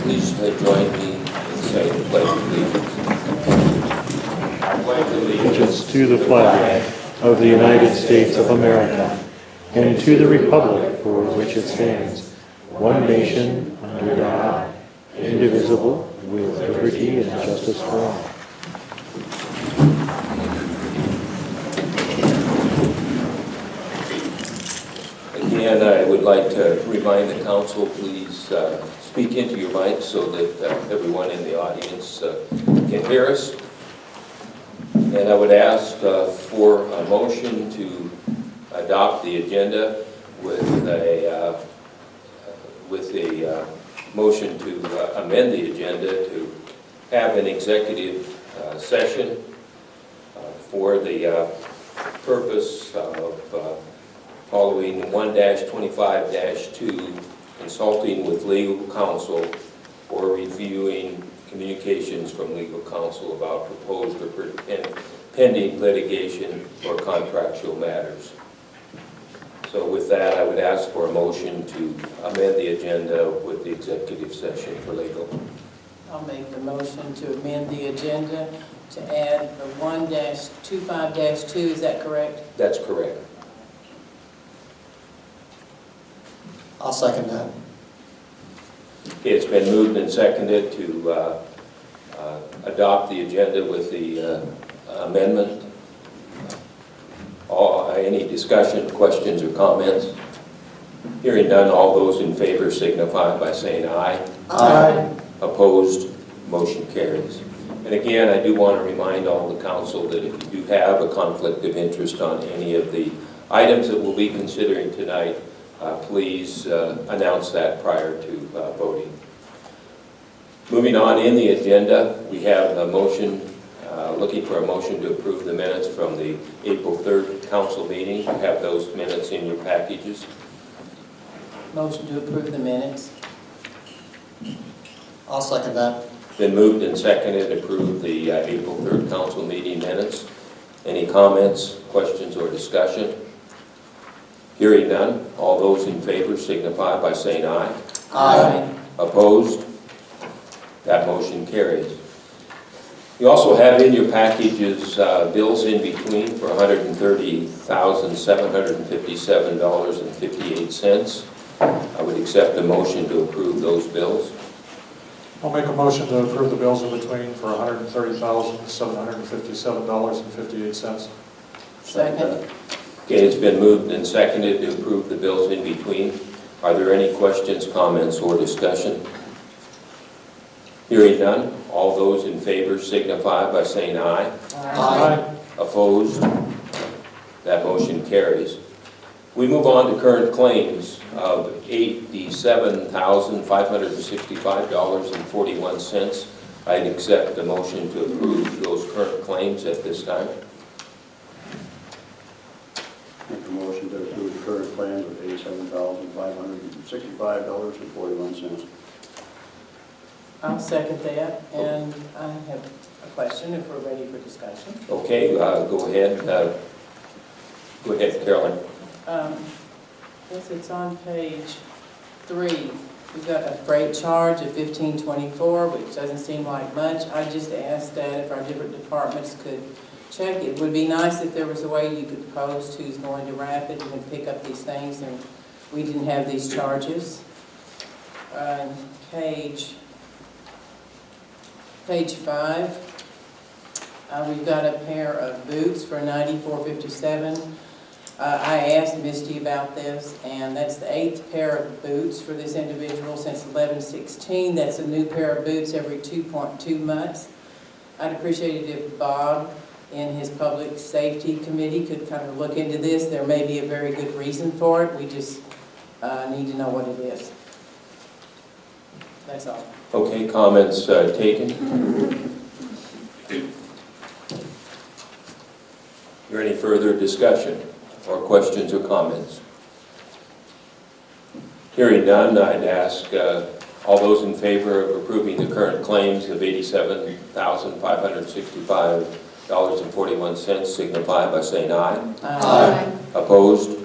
please join me in saying the Pledge of Allegiance. I pledge Allegiance to the flag of the United States of America and to the republic for which it stands, one nation, under God, indivisible, with liberty and justice for all. Again, I would like to remind the council, please speak into your mic so that everyone in the audience can hear us. And I would ask for a motion to adopt the agenda with a motion to amend the agenda to have an executive session for the purpose of following 1-25-2, consulting with legal counsel or reviewing communications from legal counsel about proposed or pending litigation or contractual matters. So with that, I would ask for a motion to amend the agenda with the executive session for legal. I'll make the motion to amend the agenda to add the 1-25-2, is that correct? That's correct. I'll second that. It's been moved and seconded to adopt the agenda with the amendment. Any discussion, questions, or comments? Hearing none, all those in favor signify by saying aye. Aye. Opposed, motion carries. And again, I do want to remind all the council that if you do have a conflict of interest on any of the items that we'll be considering tonight, please announce that prior to voting. Moving on in the agenda, we have a motion, looking for a motion to approve the minutes from the April 3rd council meeting. You have those minutes in your packages. Motion to approve the minutes. I'll second that. Been moved and seconded to approve the April 3rd council meeting minutes. Any comments, questions, or discussion? Hearing none, all those in favor signify by saying aye. Aye. Opposed? That motion carries. You also have in your packages bills in between for $130,757.58. I would accept a motion to approve those bills. I'll make a motion to approve the bills in between for $130,757.58. Second. Okay, it's been moved and seconded to approve the bills in between. Are there any questions, comments, or discussion? Hearing none, all those in favor signify by saying aye. Aye. Opposed? That motion carries. We move on to current claims of $87,565.41. I'd accept a motion to approve those current claims at this time. Make a motion to approve the current claims of $87,565.41. I'll second that, and I have a question if we're ready for discussion. Okay, go ahead. Go ahead, Carolyn. Yes, it's on page 3. We've got a freight charge of $15.24, which doesn't seem like much. I just asked that if our different departments could check. It would be nice if there was a way you could post who's going to Rapid and pick up these things, and we didn't have these charges. Page 5, we've got a pair of boots for $94.57. I asked Misty about this, and that's the 8th pair of boots for this individual since 11/16. That's a new pair of boots every 2.2 months. I'd appreciate it if Bob, in his public safety committee, could kind of look into this. There may be a very good reason for it. We just need to know what it is. That's all. Okay, comments taken? Is there any further discussion or questions or comments? Hearing none, I'd ask all those in favor of approving the current claims of $87,565.41 signify by saying aye. Aye. Opposed?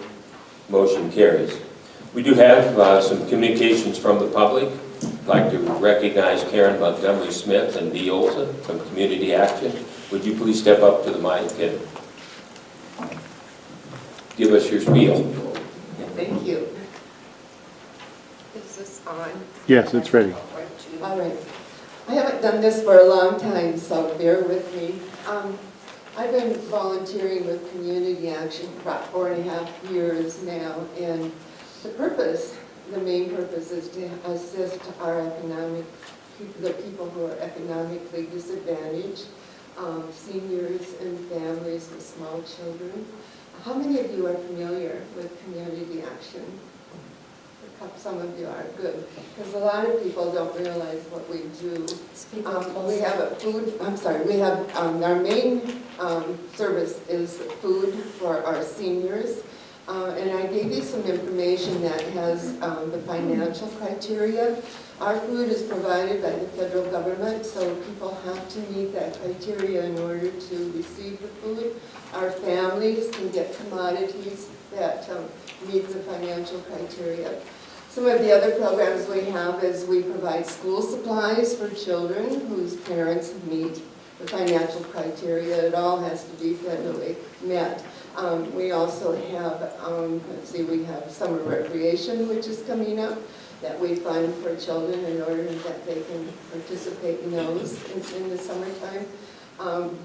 Motion carries. We do have some communications from the public. I'd like to recognize Karen Montgomery Smith and Dee Olson from Community Action. Would you please step up to the mic and give us your spiel? Thank you. Is this on? Yes, it's ready. All right. I haven't done this for a long time, so bear with me. I've been volunteering with Community Action for about 4.5 years now, and the main purpose is to assist the people who are economically disadvantaged, seniors and families with small children. How many of you are familiar with Community Action? Some of you are, good, because a lot of people don't realize what we do. We have our main service is food for our seniors. And I gave you some information that has the financial criteria. Our food is provided by the federal government, so people have to meet that criteria in order to receive the food. Our families can get commodities that meet the financial criteria. Some of the other programs we have is we provide school supplies for children whose parents meet the financial criteria. It all has to be federally met. We also have, we have summer recreation, which is coming up, that we fund for children in order that they can participate in those in the summertime.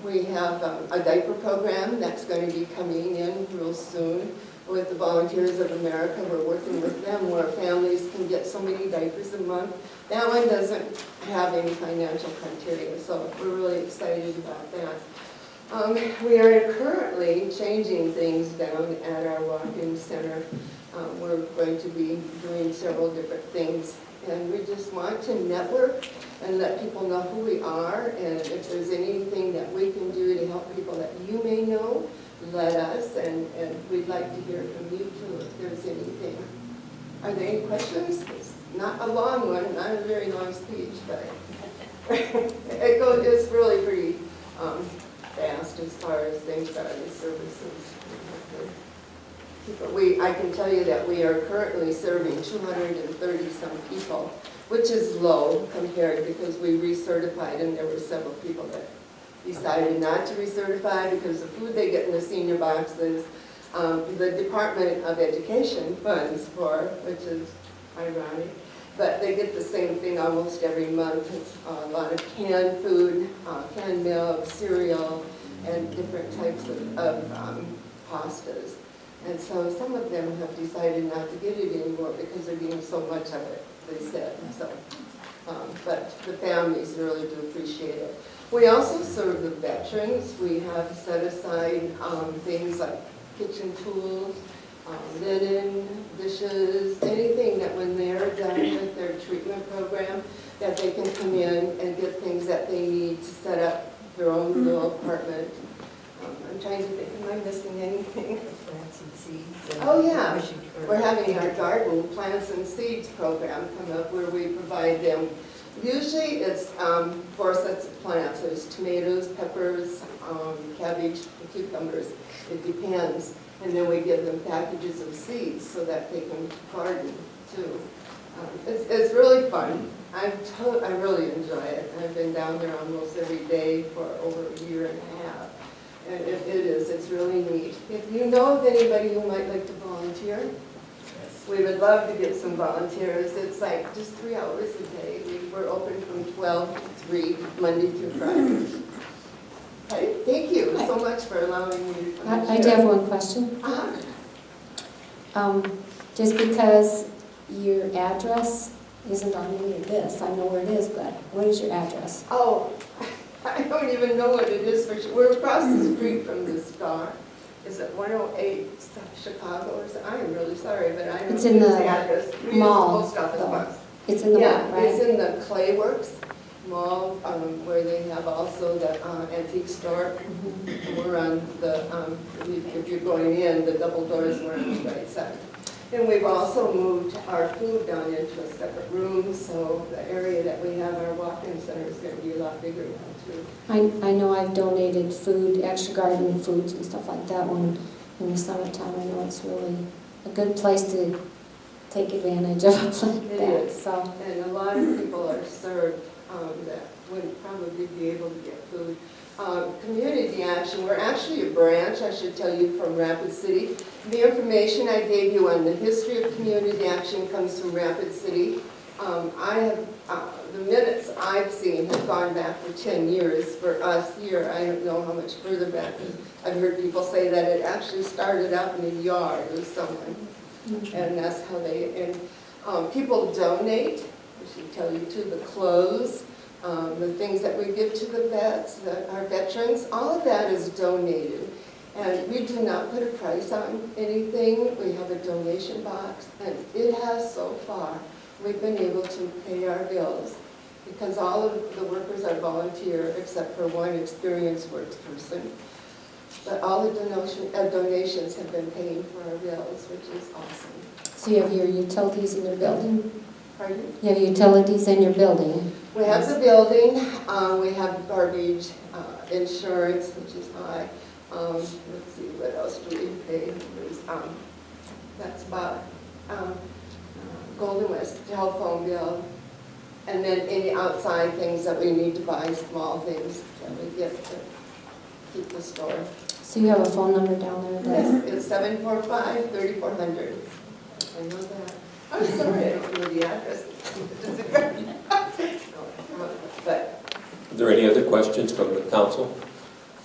We have a diaper program that's going to be coming in real soon with the Volunteers of America. We're working with them where families can get so many diapers a month. That one doesn't have any financial criteria, so we're really excited about that. We are currently changing things down at our walk-in center. We're going to be doing several different things, and we just want to network and let people know who we are, and if there's anything that we can do to help people that you may know, let us, and we'd like to hear from you too if there's anything. Are there any questions? It's not a long one, not a very long speech, but it's really pretty fast as far as things are, the services. I can tell you that we are currently serving 230 some people, which is low compared because we recertified and there were several people that decided not to recertify because the food they get in the senior boxes, the Department of Education funds for, which is ironic, but they get the same thing almost every month. It's a lot of canned food, canned milk, cereal, and different types of pastas. And so some of them have decided not to get it anymore because they're getting so much of it, they said. So, but the families really do appreciate it. We also serve the veterans. We have set aside things like kitchen tools, linen, dishes, anything that when they're done with their treatment program, that they can come in and get things that they need to set up their own little apartment. I'm trying to think, am I missing anything? Plants and seeds. Oh, yeah. We're having our garden plants and seeds program come up where we provide them. Usually it's 4 sets of plants. There's tomatoes, peppers, cabbage, and cucumbers. It depends. And then we give them packages of seeds so that they can garden too. It's really fun. I really enjoy it. I've been down there almost every day for over a year and a half. And it is, it's really neat. If you know of anybody who might like to volunteer, we would love to get some volunteers. It's like just 3 hours a day. We're open from 12 to 3, Monday through Friday. Okay, thank you so much for allowing me to come I do have one question. Just because your address isn't on any of this, I know where it is, but what is your address? Oh, I don't even know what it is for sure. We're across the street from the Star. Is it 108 Chicago or something? I am really sorry, but I don't know It's in the address. We use the mall, post office though. box. It's in the mall, Yeah, it's right? in the Clayworks Mall, where they have also the antique store. Mhm. We're on the, if you're going in, the double doors were on the right side. And we've also moved our food down into a separate room, so the area that we have our walk-in center is going to be a lot bigger now too. I know I've donated food, extra garden foods and stuff like that when in the summertime. I know it's really a good place to take advantage of it like It that, is. so. And a lot of people are served that wouldn't probably be able to get food. Community Action, we're actually a branch, I should tell you, from Rapid City. The information I gave you on the history of Community Action comes from Rapid City. The minutes I've seen have gone back for 10 years for us here. I don't know how much further back. I've heard people say that it actually started out in a yard with someone. And that's how people donate, I should tell you too, the clothes, the things that we give to the vets, our veterans, all of that is donated. And we do not put a price on anything. We have a donation box, and it has so far, we've been able to pay our bills because all of the workers are volunteer except for one experienced works person. But all the donations have been paying for our bills, which is awesome. So you have your utilities in your building? Pardon? You have utilities in your building? We have the building, we have garbage, insurance, which is high. Let's see, what else do we pay? That's about Golden West telephone bill. And then any outside things that we need to buy, small things that we get to keep the store. So you have a phone number down there? That, It's 745-3400. I know that. I'm sorry, I don't know the address. But Are there any other questions from the council?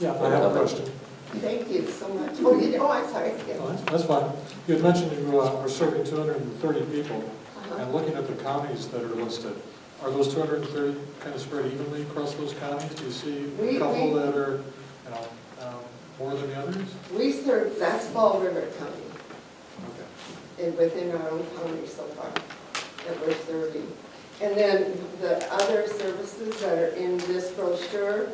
Yeah, I have a question. thank you so much. I'm sorry. Yeah. Oh, that's fine. You had mentioned you are serving 230 people, and looking at the counties that are listed, are those 230 kind of spread evenly across those counties? Do you see a couple that are, more than the others? We serve, that's Fall River County, Okay. and within our own county so far that we're serving. And then the other services that are in this brochure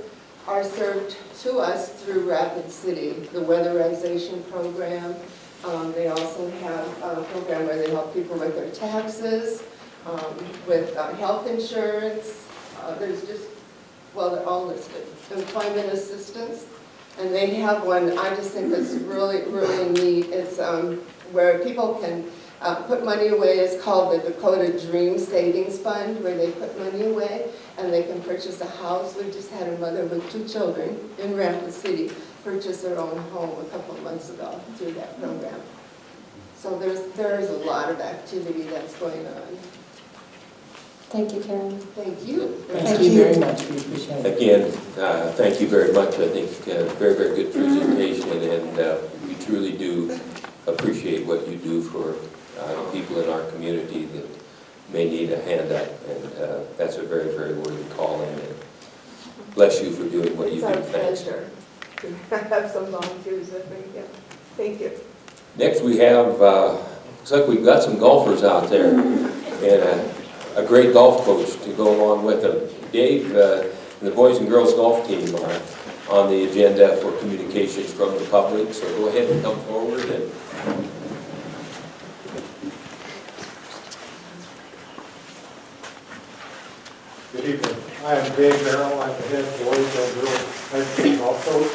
are served to us through Rapid City, the weatherization program. They also have a program where they help people with their taxes, with health insurance. There's just, well, they're all listed. Employment assistance. And they have one, I just think that's really, really neat. It's where people can put money away. It's called the Dakota Dream Savings Fund, where they put money away and they can purchase a house. We just had a mother with 2 children in Rapid City purchase their own home a couple of months ago through that program. So there's a lot of activity that's going on. thank you, Karen. Thank you. Thank you very much, we appreciate it. Again, thank you very much. I think very, very good presentation, and we truly do appreciate what you do for people in our community that may need a hand up, and that's a very, very worthy calling. And bless you for doing what you It's do. our Thanks. pleasure to have some volunteers with me. Yeah. Thank you. Next we have, looks like we've got some golfers out there, and a great golf coach to go along with them. Dave, the boys and girls golf team are on the agenda for communications from the public, so go ahead and come forward. And Good evening. I am Dave Merrill. I'm the head boys and girls high school golf coach.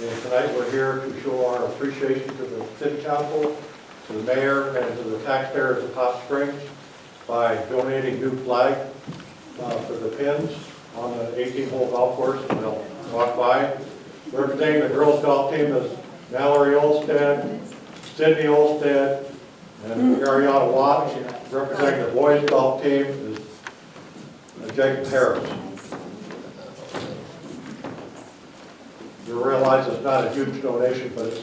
And tonight we're here to show our appreciation to the city council, to the mayor, and to the taxpayers of Hot Springs by donating new flag for the pins on the 18-hole golf course. And they'll walk by. Representing the girls golf team is Mallory Olstead, Sydney Olstead, and Ariana Watts. Representing the boys golf team is Jacob Harris. You realize it's not a huge donation, but it's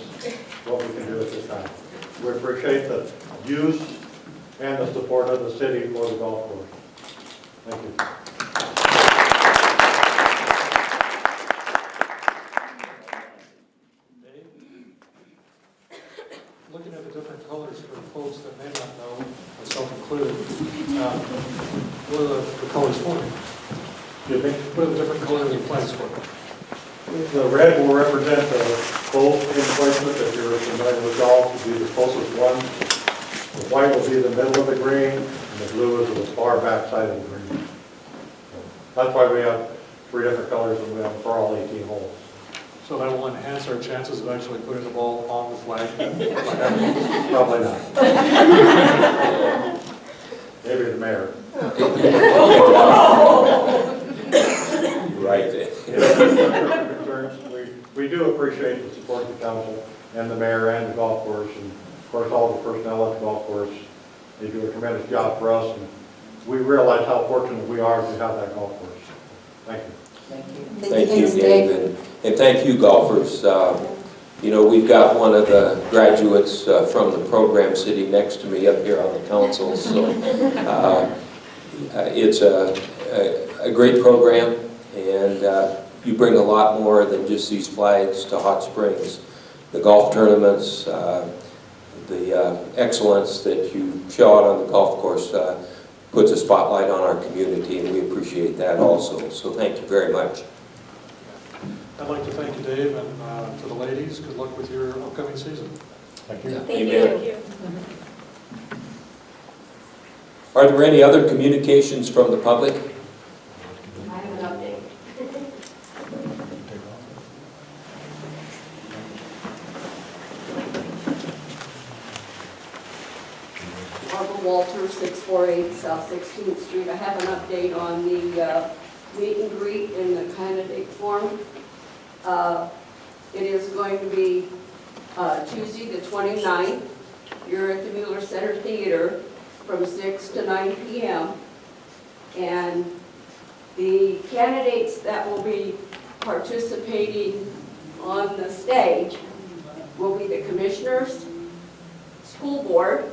what we can do at this time. We appreciate the use and the support of the city for the golf course. Thank you. Looking at the different colors for folks that may not know, myself included, what are the colors for? Excuse me? What are the different colors of the flags for? The red will represent the close in placement. If you're familiar with golf, will be the closest one. The white will be the middle of the green, and the blue is the far back side of the green. That's why we have 3 different colors and we have for all 18 holes. So that will enhance our chances of actually putting the ball on the flag. Probably not. Maybe the mayor. Right there. Concerns. We do appreciate the support of the council and the mayor and the golf course, and of course all the personnel at the golf course. They do a tremendous job for us, and we realize how fortunate we are to have that golf course. Thank you. Thank you. Thank you, Thanks, Dave. Dave, and thank you, golfers. You know, we've got one of the graduates from the program sitting next to me up here on the council, so it's a great program, and you bring a lot more than just these flags to Hot Springs. The golf tournaments, the excellence that you show out on the golf course puts a spotlight on our community, and we appreciate that also. So thank you very much. I'd like to thank you, Dave, and to the ladies, good luck with your upcoming season. Thank you. Amen. Are there any other communications from the public? I have an update. Barbara Walter, 648 South 16th Street. I have an update on the meet and greet in the candidate forum. It is going to be Tuesday the 29th. You're at the Mueller Center Theater from 6 to 9 p.m. And the candidates that will be participating on the stage will be the commissioners, school board,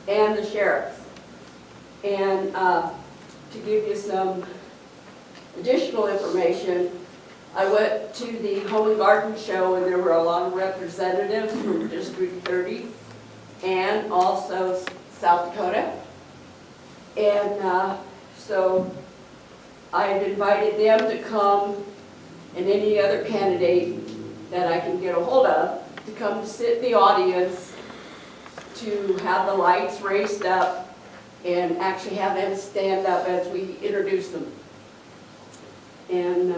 and the sheriffs. And to give you some additional information, I went to the Home and Garden Show, and there were a lot of representatives from District 30 and also South Dakota. And so I had invited them to come, and any other candidate that I can get a hold of to come to sit in the audience, to have the lights raised up and actually have them stand up as we introduce them. And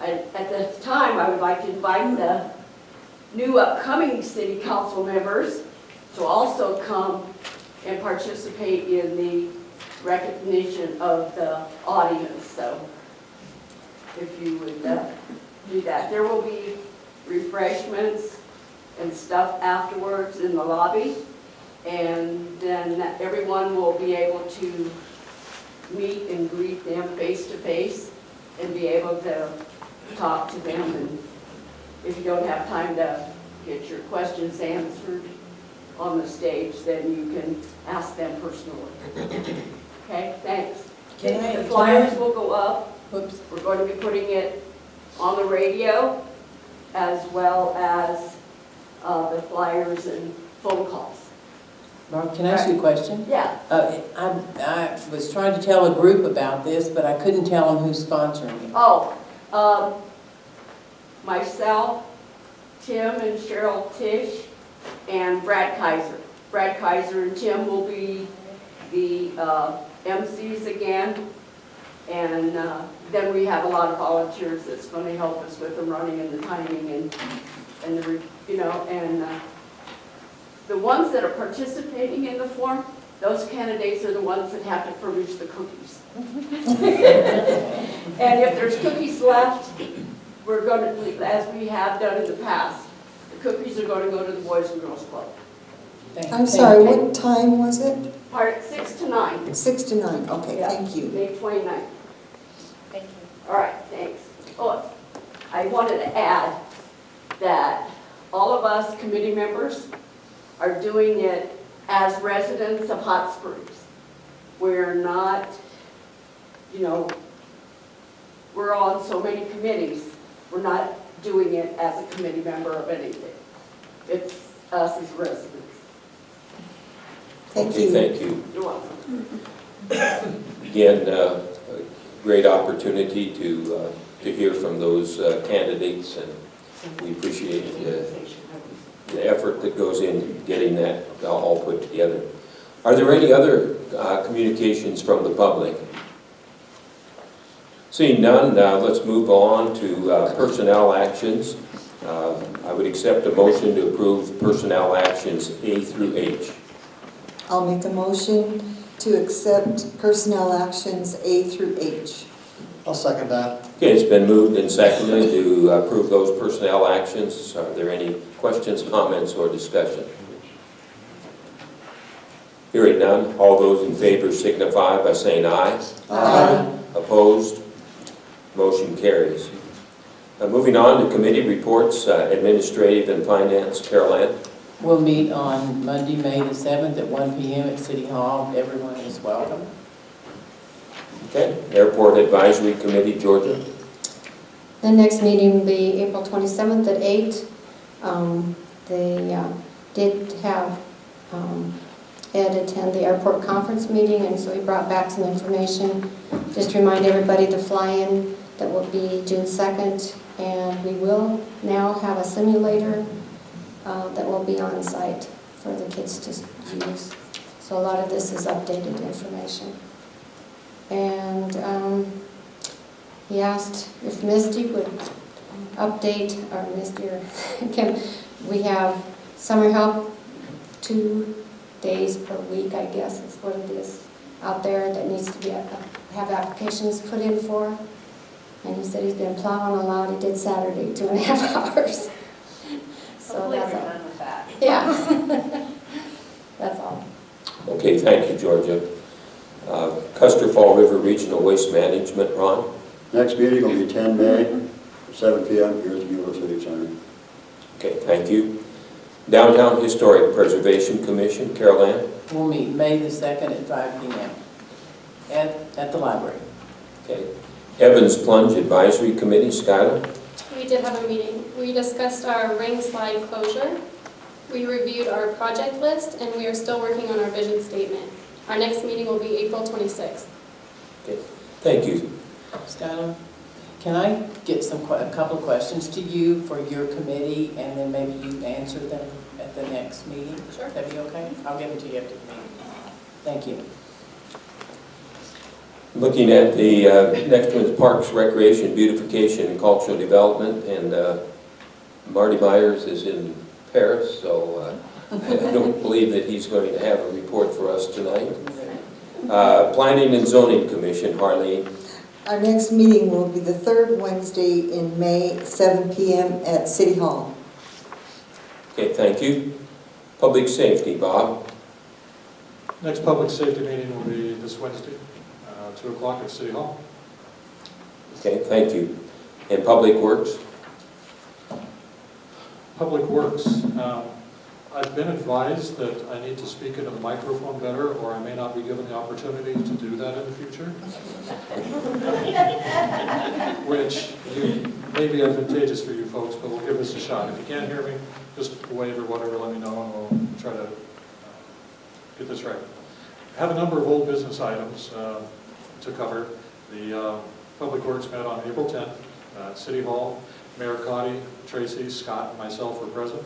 at the time, I would like to invite the new upcoming city council members to also come and participate in the recognition of the audience. So if you would do that. There will be refreshments and stuff afterwards in the lobby, and then everyone will be able to meet and greet them face to face and be able to talk to them. And if you don't have time to get your questions answered on the stage, then you can ask them personally. Okay, thanks. The flyers will go up. Whoops. We're going to be putting it on the radio as well as the flyers and phone calls. Barb, can I ask you a question? Yeah. I was trying to tell a group about this, but I couldn't tell them who's sponsoring it. Oh, myself, Tim and Cheryl Tish, and Brad Kaiser. Brad Kaiser and Tim will be the MCs again, and then we have a lot of volunteers that's going to help us with the running and the timing and the, you know, and the ones that are participating in the forum, those candidates are the ones that have to furnish the cookies. And if there's cookies left, we're going to, as we have done in the past, the cookies are going to go to the Boys and Girls Club. I'm sorry, what time was it? Part 6 to 9. 6 to 9, okay, Yeah, thank you. May 29th. Thank you. All right, thanks. Oh, I wanted to add that all of us committee members are doing it as residents of Hot Springs. We're not, you know, we're on so many committees, we're not doing it as a committee member of anything. It's us as residents. Thank Okay, you. thank you. You're welcome. Again, a great opportunity to hear from those candidates, and we appreciate the effort that goes in getting that all put together. Are there any other communications from the public? Seeing none, let's move on to personnel actions. I would accept a motion to approve personnel actions A through H. I'll make a motion to accept personnel actions A through H. I'll second that. Okay, it's been moved and seconded to approve those personnel actions. Are there any questions, comments, or discussion? Hearing none, all those in favor signify by saying aye. Aye. Opposed? Motion carries. Moving on to committee reports, administrative and finance. Carol Ann? We'll meet on Monday, May the 7th at 1 p.m. at City Hall. Everyone is welcome. Okay, Airport Advisory Committee, Georgia. The next meeting will be April 27th at 8. They did have Ed attend the airport conference meeting, and so he brought back some information. Just to remind everybody, the fly-in that will be June 2nd, and we will now have a simulator that will be on site for the kids to use. So a lot of this is updated information. And he asked if Misty would update, or Misty or Kim, we have summer help 2 days per week, I guess is what it is, out there that needs to be have applications put in for. And he said he's been plowing a lot. He did Saturday, 2.5 hours. So that's all. Done with that. Yeah. That's all. Okay, thank you, Georgia. Custer Fall River Regional Waste Management, Ron? Next meeting will be 10 May, 7 p.m. here at the Mueller Civic Center. Okay, thank you. Downtown Historic Preservation Commission, Carol Ann? We'll meet May the 2nd at 5 p.m. at the library. Okay. Evans Plunge Advisory Committee, Skylar? We did have a meeting. We discussed our ring slide closure. We reviewed our project list, and we are still working on our vision statement. Our next meeting will be April 26th. Okay, thank you. Skylar, can I get a couple of questions to you for your committee, and then maybe you answer them at the next meeting? Sure. That'd be okay? I'll give them to you after the meeting. Thank you. Looking at the next one is Parks, Recreation, Beautification, and Cultural Development, and Marty Myers is in Paris, so I don't believe that he's going to have a report for us tonight. Planning and Zoning Commission, Harleen. Our next meeting will be the third Wednesday in May, 7 p.m. at City Hall. Okay, thank you. Public Safety, Bob. Next public safety meeting will be this Wednesday, 2 o'clock at City Hall. Okay, thank you. And Public Works? Public Works. I've been advised that I need to speak into the microphone better, or I may not be given the opportunity to do that in the future. Which may be advantageous for you folks, but we'll give this a shot. If you can't hear me, just wave or whatever, let me know, and we'll try to get this right. I have a number of old business items to cover. The Public Works met on April 10th at City Hall. Mayor Cotty, Tracy, Scott, and myself were present.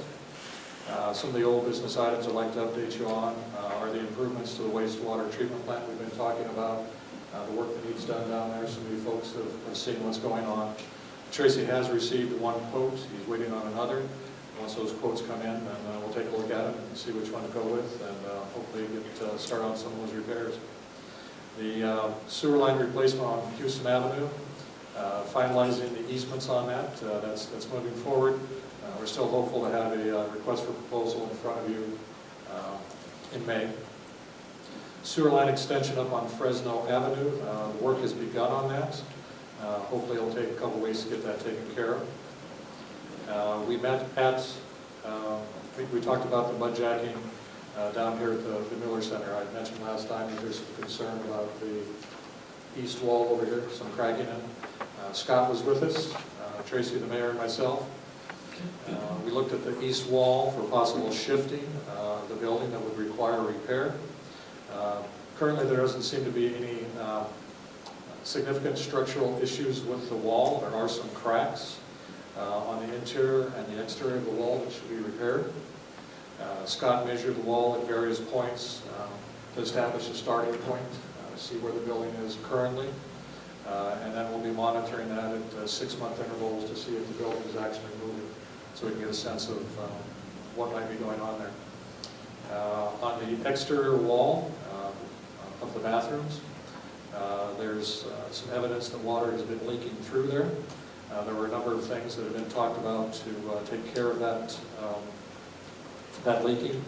Some of the old business items I'd like to update you on are the improvements to the wastewater treatment plant we've been talking about, the work that needs done down there. Some of you folks have seen what's going on. Tracy has received one quote. He's waiting on another. Once those quotes come in, then we'll take a look at them and see which one to go with, and hopefully get start on some of those repairs. The sewer line replacement on Houston Avenue, finalizing the easements on that. That's moving forward. We're still hopeful to have a request for proposal in front of you in May. Sewer line extension up on Fresno Avenue. The work has begun on that. Hopefully it'll take a couple weeks to get that taken care of. We met at, we talked about the mud jacking down here at the Miller Center. I mentioned last time that there's some concern about the east wall over here, some cracking in. Scott was with us, Tracy, the mayor, and myself. We looked at the east wall for possible shifting the building that would require repair. Currently there doesn't seem to be any significant structural issues with the wall. There are some cracks on the interior and the exterior of the wall that should be repaired. Scott measured the wall at various points to establish a starting point, see where the building is currently. And then we'll be monitoring that at 6-month intervals to see if the building is actually moving, so we can get a sense of what might be going on there. On the exterior wall of the bathrooms, there's some evidence that water has been leaking through there. There were a number of things that have been talked about to take care of that leaking,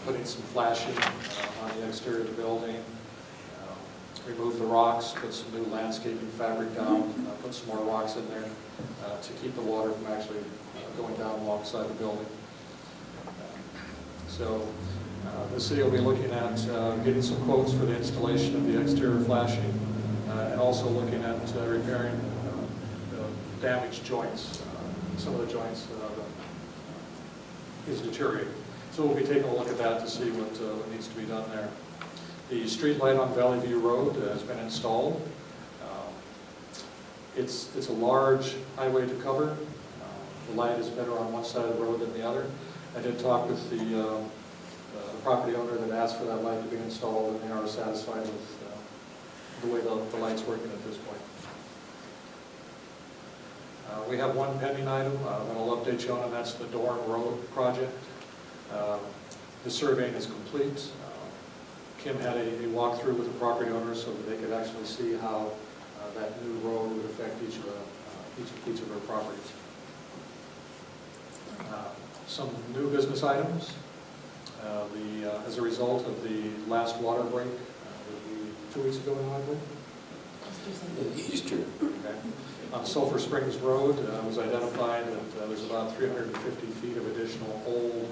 putting some flashing on the exterior of the building, remove the rocks, put some new landscaping fabric down, put some more rocks in there to keep the water from actually going down alongside the building. So the city will be looking at getting some quotes for the installation of the exterior flashing and also looking at repairing the damaged joints. Some of the joints is deteriorating. So we'll be taking a look at that to see what needs to be done there. The street light on Valley View Road has been installed. It's a large highway to cover. The light is better on one side of the road than the other. I did talk with the property owner that asked for that light to be installed, and they are satisfied with the way the light's working at this point. We have one pending item that I'll update you on, and that's the Dorn Road project. The surveying is complete. Kim had a walkthrough with the property owners so that they could actually see how that new road would affect each of their properties. Some new business items. As a result of the last water break, 2 weeks ago now, I believe? Easter. Okay. On Sulphur Springs Road, it was identified that there's about 350 feet of additional old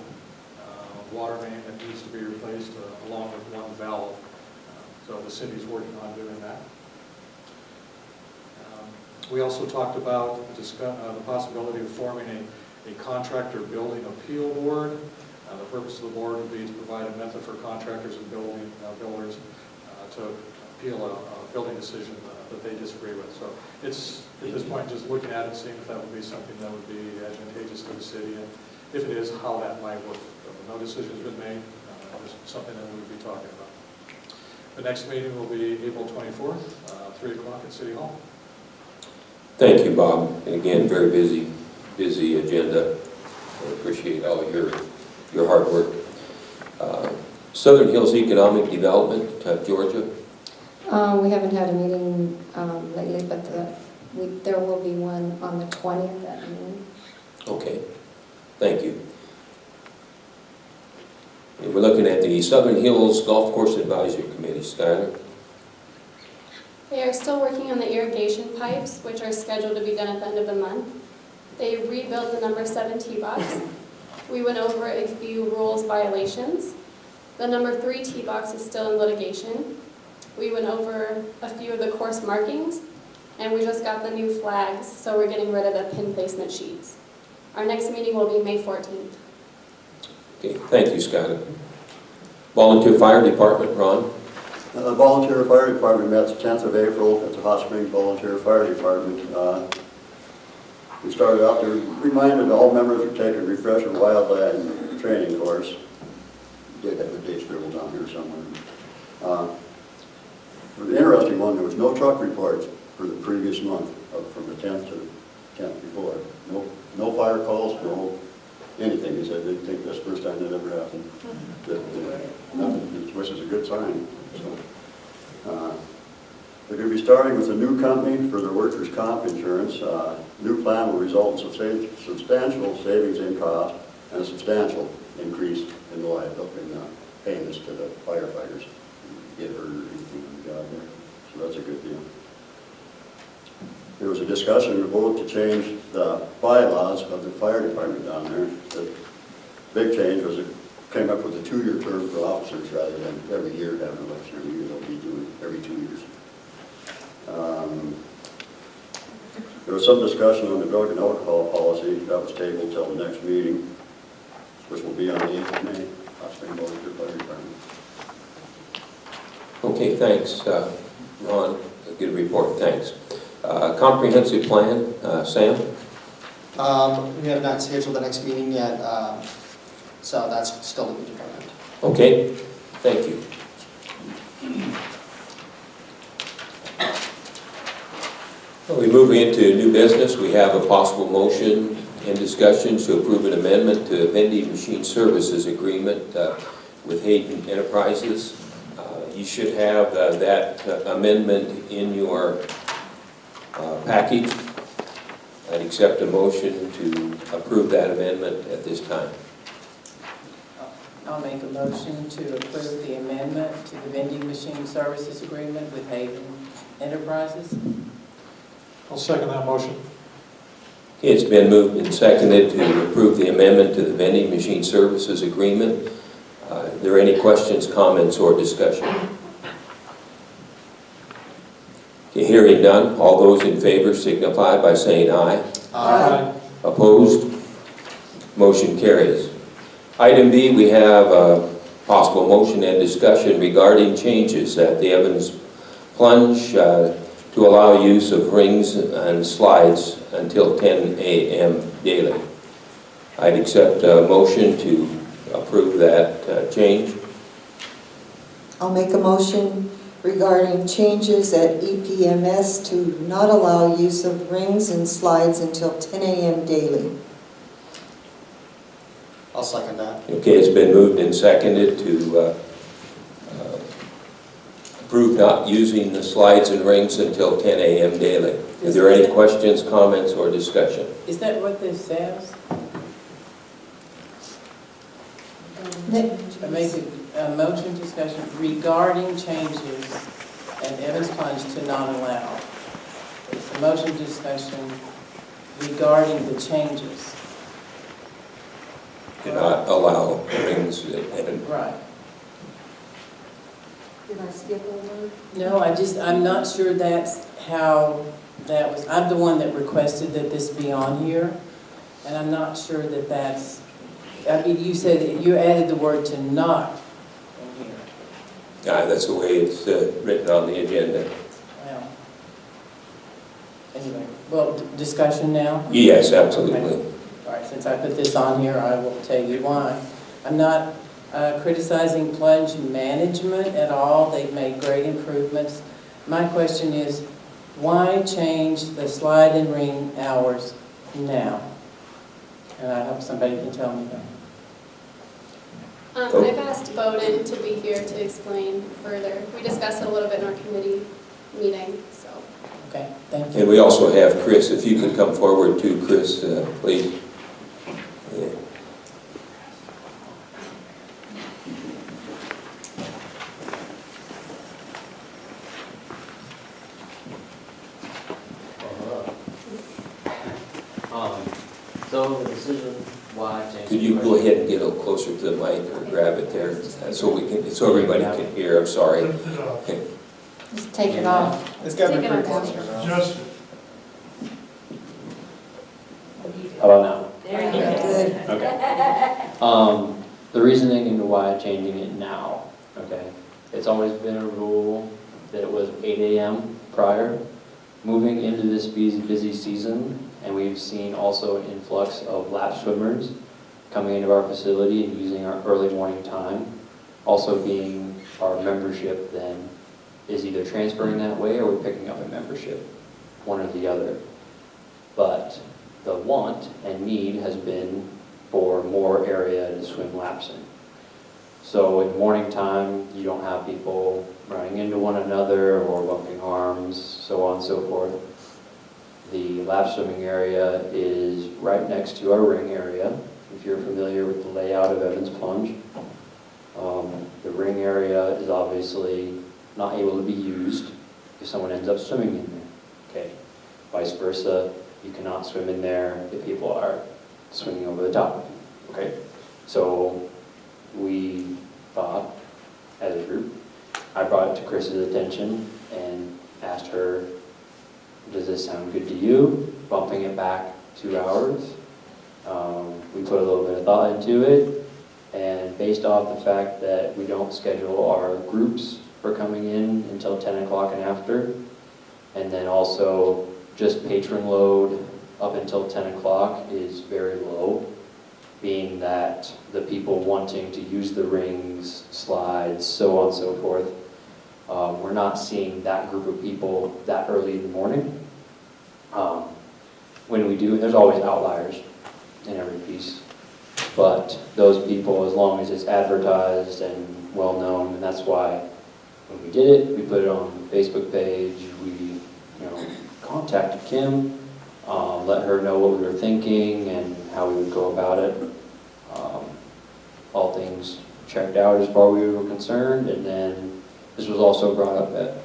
water main that needs to be replaced along with one valve. So the city's working on doing that. We also talked about the possibility of forming a contractor building appeal board. The purpose of the board would be to provide a method for contractors and builders to appeal a building decision that they disagree with. So it's, at this point, just looking at it, seeing if that would be something that would be advantageous to the city, and if it is, how that might work. No decision has been made. It's something that we would be talking about. The next meeting will be April 24th, 3 o'clock at City Hall. Thank you, Bob. And again, very busy agenda. I appreciate all your hard work. Southern Hills Economic Development, Georgia. We haven't had a meeting lately, but there will be one on the 20th at noon. Okay, thank you. And we're looking at the Southern Hills Golf Course Advisory Committee. Skyler? They are still working on the irrigation pipes, which are scheduled to be done at the end of the month. They rebuilt the number 7 tee box. We went over a few rules violations. The number 3 tee box is still in litigation. We went over a few of the course markings, and we just got the new flags, so we're getting rid of the pin placement sheets. Our next meeting will be May 14th. Okay, thank you, Skyler. Volunteer Fire Department, Ron? The Volunteer Fire Department met the 10th of April at the Hot Springs Volunteer Fire Department. We started out there, reminded all members to take a refresher wildland training course. Did have the date scribbled down here somewhere. For the interesting one, there was no truck reports for the previous month, from the 10th to the 10th before. No fire calls, no anything. They said they think that's the first time that ever happened. Nothing, which is a good sign. So, they're going to be starting with a new company for their workers' comp insurance. New plan will result in substantial savings in cost and a substantial increase in the liability in payments to the firefighters who get hurt or anything on the job there. So that's a good deal. There was a discussion and a vote to change the bylaws of the fire department down there. The big change was it came up with a 2-year term for officers rather than every year having an election. Every year they'll be doing it every 2 years. There was some discussion on the drug and alcohol policy. That was tabled till the next meeting, which will be on the 8th of May. Hot Springs Volunteer Fire Department. Okay, thanks, Ron. A good report, thanks. Comprehensive plan, Sam? We have not scheduled the next meeting yet, so that's still to be determined. Okay, thank you. We move into new business. We have a possible motion and discussion to approve an amendment to a vending machine services agreement with Hayden Enterprises. You should have that amendment in your package. I'd accept a motion to approve that amendment at this time. I'll make a motion to approve the amendment to the vending machine services agreement with Haven Enterprises. I'll second that motion. It's been moved and seconded to approve the amendment to the vending machine services agreement. Are there any questions, comments, or discussion? Okay, hearing none, all those in favor signify by saying aye. Aye. Opposed? Motion carries. Item B, we have a possible motion and discussion regarding changes at the Evans Plunge to allow use of rings and slides until 10 a.m. daily. I'd accept a motion to approve that change. I'll make a motion regarding changes at EPMS to not allow use of rings and slides until 10 a.m. daily. I'll second that. Okay, it's been moved and seconded to approve not using the slides and rings until 10 a.m. daily. Are there any questions, comments, or discussion? Is that what this says? I make a motion discussion regarding changes at Evans Plunge to not allow. It's a motion discussion regarding the changes. Do not allow rings and Right. Did I skip over? No, I'm not sure that's how that was. I'm the one that requested that this be on here, and I'm not sure that that's, I mean, you said that you added the word to not in here. that's the way it's written on the agenda. Well, anyway, well, discussion now? Yes, absolutely. Okay. All right, since I put this on here, I will tell you why. I'm not criticizing Plunge management at all. They've made great improvements. My question is, why change the slide and ring hours now? And I hope somebody can tell me that. I've asked Bowden to be here to explain further. We discussed it a little bit in our committee meeting, so. Okay, thank you. And we also have Chris, if you could come forward too, Chris, please. Yeah. So the decision why change. Could you go ahead and get a little closer to the mic or grab it there so everybody can hear? I'm sorry. Okay. Just take it off. It's got to be Take it pretty off. close right now. Just, How about now? There you go. Good. Okay. The reasoning into why changing it now, okay? It's always been a rule that it was 8 a.m. prior. Moving into this busy season, and we've seen also an influx of lap swimmers coming into our facility and using our early morning time. Also being our membership then is either transferring that way or we're picking up a membership, one or the other. But the want and need has been for more area to swim laps in. So in morning time, you don't have people running into one another or bumping arms, so on and so forth. The lap swimming area is right next to our ring area, if you're familiar with the layout of Evans Plunge. The ring area is obviously not able to be used if someone ends up swimming in there. Okay. Vice versa, you cannot swim in there if people are swinging over the top of you. Okay. So we thought, as a group, I brought it to Chris's attention and asked her, does this sound good to you? Bumping it back 2 hours. We put a little bit of thought into it, and based off the fact that we don't schedule our groups for coming in until 10 o'clock and after, and then also just patron load up until 10 o'clock is very low, being that the people wanting to use the rings, slides, so on and so forth, we're not seeing that group of people that early in the morning. When we do, there's always outliers in every piece, but those people, as long as it's advertised and well-known, and that's why when we did it, we put it on the Facebook page, we contacted Kim, let her know what we were thinking and how we would go about it. All things checked out as far as we were concerned, and then this was also brought up at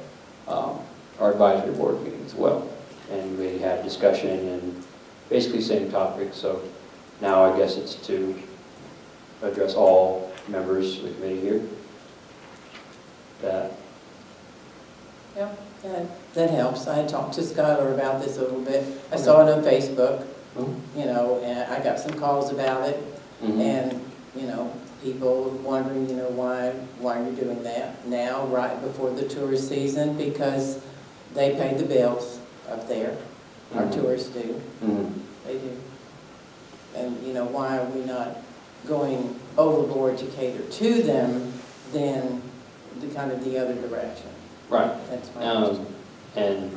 our advisory board meeting as well. And we had discussion and basically same topic, so now I guess it's to address all members of the committee here. Yeah, that helps. I had talked to Skylar about this a little bit. I saw it on Facebook, and I got some calls about it. And, people wondering, why you're doing that now, right before the tourist season, because they pay the bills up there. Our tourists do. They do. And, why are we not going overboard to cater to them than the other direction? Right. That's my And,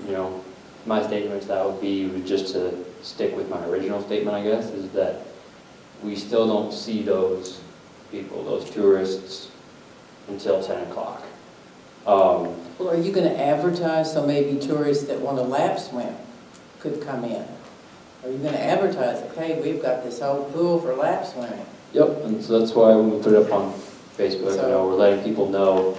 my statement to that would be, just to stick with my original statement, I guess, is that we still don't see those people, those tourists, until 10 o'clock. Well, are you going to advertise so maybe tourists that want to lap swim could come in? Are you going to advertise, okay, we've got this whole pool for lap swimming? Yep, and so that's why when we put it up on Facebook, we're letting people know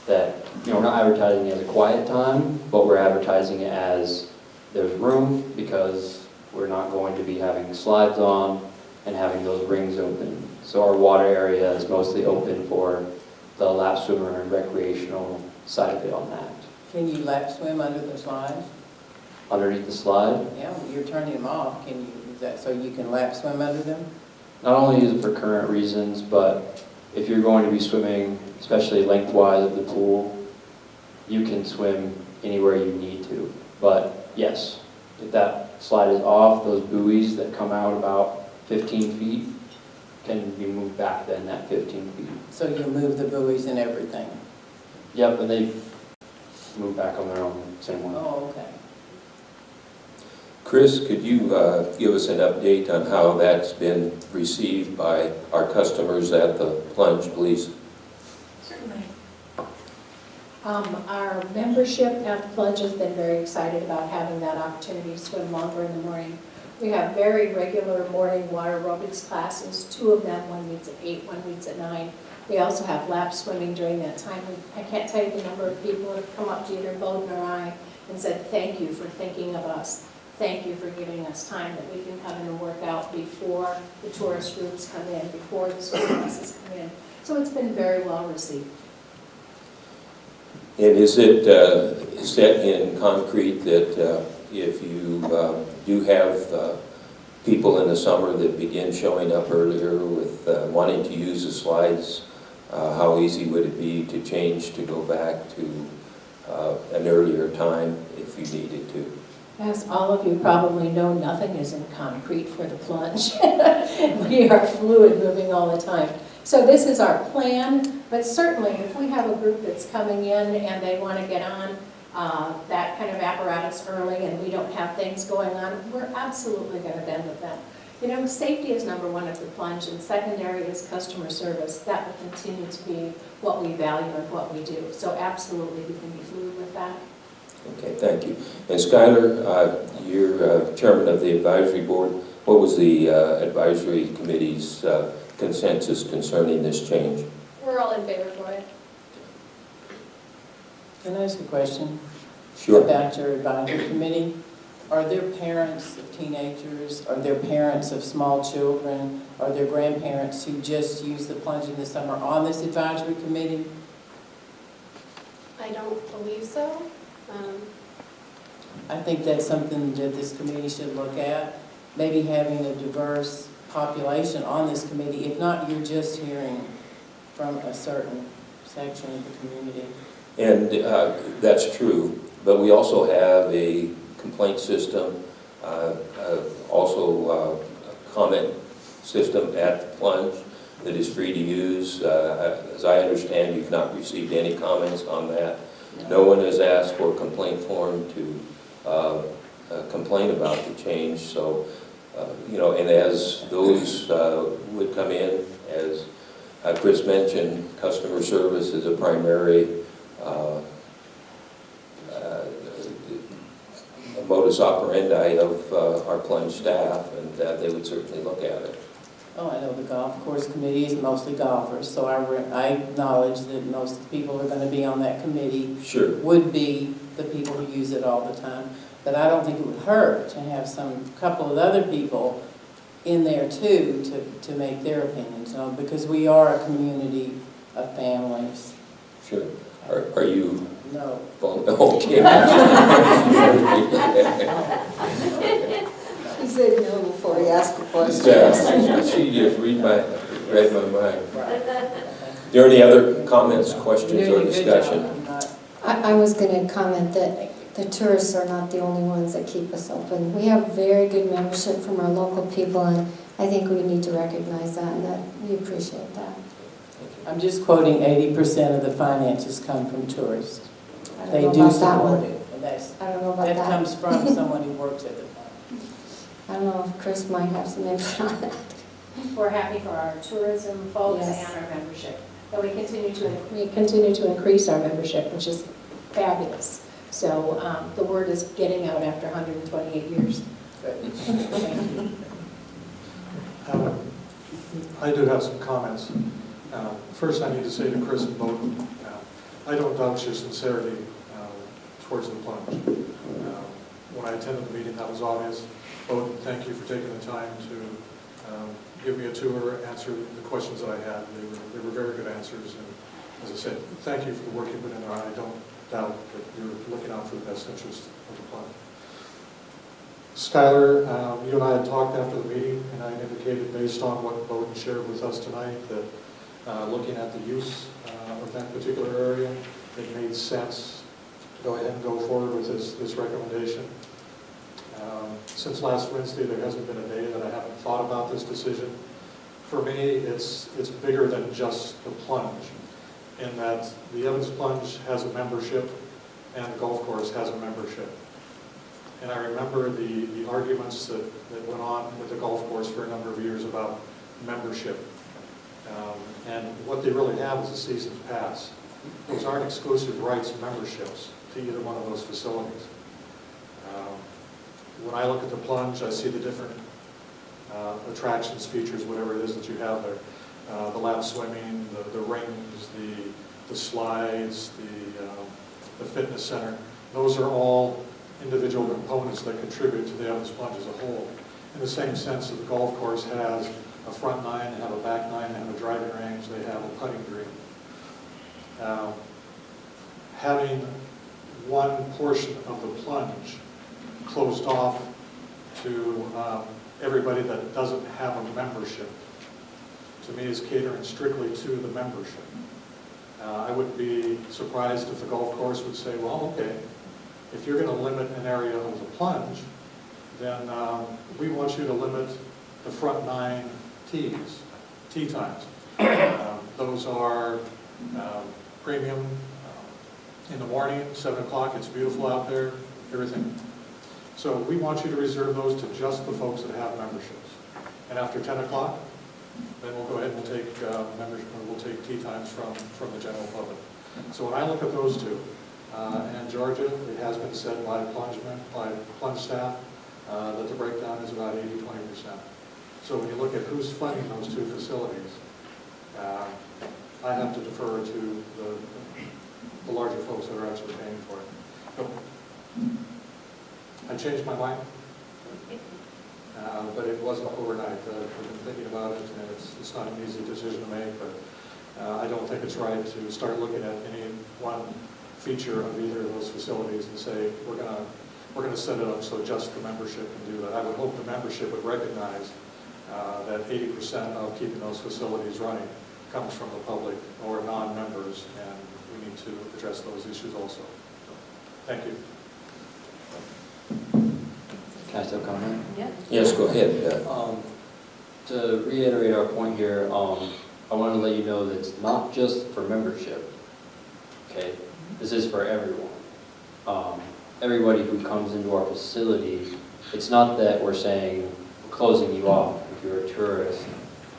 that, we're not advertising it as a quiet time, but we're advertising it as there's room, because we're not going to be having slides on and having those rings open. So our water area is mostly open for the lap swimmer and recreational side of it on that. Can you lap swim under the slides? Underneath the slide? Yeah, you're turning them off. Is that so you can lap swim under them? Not only is it for current reasons, but if you're going to be swimming, especially lengthwise of the pool, you can swim anywhere you need to. But yes, if that slide is off, those buoys that come out about 15 feet can be moved back then that 15 feet. So you'll move the buoys and everything? Yep, and they move back on their own, same way. Oh, okay. Chris, could you give us an update on how that's been received by our customers at the plunge, please? Certainly. Our membership at the plunge has been very excited about having that opportunity to swim longer in the morning. We have very regular morning water aerobics classes, 2 of them, one meets at 8, one meets at 9. We also have lap swimming during that time. I can't tell you the number of people that have come up to either Bowden or I and said, thank you for thinking of us. Thank you for giving us time that we can come in and work out before the tourist groups come in, before the school buses come in. So it's been very well received. And is it set in concrete that if you do have people in the summer that begin showing up earlier with wanting to use the slides, how easy would it be to change to go back to an earlier time if you needed to? As all of you probably know, nothing is in concrete for the plunge. We are fluid moving all the time. So this is our plan, but certainly if we have a group that's coming in and they want to get on that kind of apparatus early and we don't have things going on, we're absolutely going to bend with them. Safety is number one at the plunge, and secondary is customer service. That will continue to be what we value and what we do. So absolutely we can be fluid with that. Okay, thank you. And Skylar, you're chairman of the advisory board. What was the advisory committee's consensus concerning this change? We're all in favor for it. Can I ask a question? Sure. About your advisory committee? Are there parents of teenagers? Are there parents of small children? Are there grandparents who just use the plunge in the summer on this advisory committee? I don't believe so. I think that's something that this committee should look at. Maybe having a diverse population on this committee. If not, you're just hearing from a certain section of the community. And that's true, but we also have a complaint system, also a comment system at the plunge that is free to use. As I understand, you've not received any comments on that. No one has asked for a complaint form to complain about the change. So, you know, and as those would come in, as Chris mentioned, customer service is a primary modus operandi of our plunge staff, and they would certainly look at it. Oh, I know the golf course committee is mostly golfers, so I acknowledge that most of the people who are going to be on that committee Sure. would be the people who use it all the time. But I don't think it would hurt to have couple of other people in there too, to make their opinions known, because we are a community of families. Sure. Are you? No. Okay. He said no before he asked the question. Yeah, she just read my mind. Are there any other comments, questions, or discussion? I was going to comment that the tourists are not the only ones that keep us open. We have very good membership from our local people, and I think we need to recognize that, and that we appreciate that. I'm just quoting 80% of the finances come from tourists. I don't They know do about that support one. it. And I don't know about that that. comes from someone who works at the park. I don't know if Chris might have some input on that. We're happy for our tourism folks Yes. and our membership. And we continue to increase our membership, which is fabulous. So the word is getting out after 128 years. Thank you. I do have some comments. First, I need to say to Chris and Bowden, I don't doubt your sincerity towards the plunge. When I attended the meeting, that was obvious. Bowden, thank you for taking the time to give me a tour, answer the questions that I had. They were very good answers. And as I said, thank you for the work you put in there. I don't doubt that you're looking out for the best interest of the plunge. Skylar, you and I had talked after the meeting, and I indicated, based on what Bowden shared with us tonight, that looking at the use of that particular area, it made sense to go ahead and go forward with this recommendation. Since last Wednesday, there hasn't been a day that I haven't thought about this decision. For me, it's bigger than just the plunge, in that the Evans Plunge has a membership and the golf course has a membership. And I remember the arguments that went on with the golf course for a number of years about membership. And what they really have is a season pass. Those aren't exclusive rights memberships to either one of those facilities. When I look at the plunge, I see the different attractions, features, whatever it is that you have there. The lap swimming, the rings, the slides, the fitness center. Those are all individual components that contribute to the Evans Plunge as a whole. In the same sense that the golf course has a front nine, they have a back nine, they have a driving range, they have a putting green. Having one portion of the plunge closed off to everybody that doesn't have a membership, to me, is catering strictly to the membership. I wouldn't be surprised if the golf course would say, well, okay, if you're going to limit an area of the plunge, then we want you to limit the front 9 tee times. Those are premium in the morning, 7 o'clock, it's beautiful out there, everything. So we want you to reserve those to just the folks that have memberships. And after 10 o'clock, then we'll go ahead and we'll take tee times from the general public. So when I look at those two, and Georgia, it has been said by plunge staff that the breakdown is about 80-20%. So when you look at who's funding those two facilities, I have to defer to the larger folks that are actually paying for it. So, I changed my mind, but it wasn't overnight. I've been thinking about it, and it's not an easy decision to make, but I don't think it's right to start looking at any one feature of either of those facilities and say, we're going to set it up so just the membership can do that. I would hope the membership would recognize that 80% of keeping those facilities running comes from the public or non-members, and we need to address those issues also. So, thank you. Can I still comment? Yeah. Yes, go ahead. To reiterate our point here, I want to let you know that it's not just for membership, okay? This is for everyone. everybody who comes into our facility, it's not that we're saying we're closing you off if you're a tourist.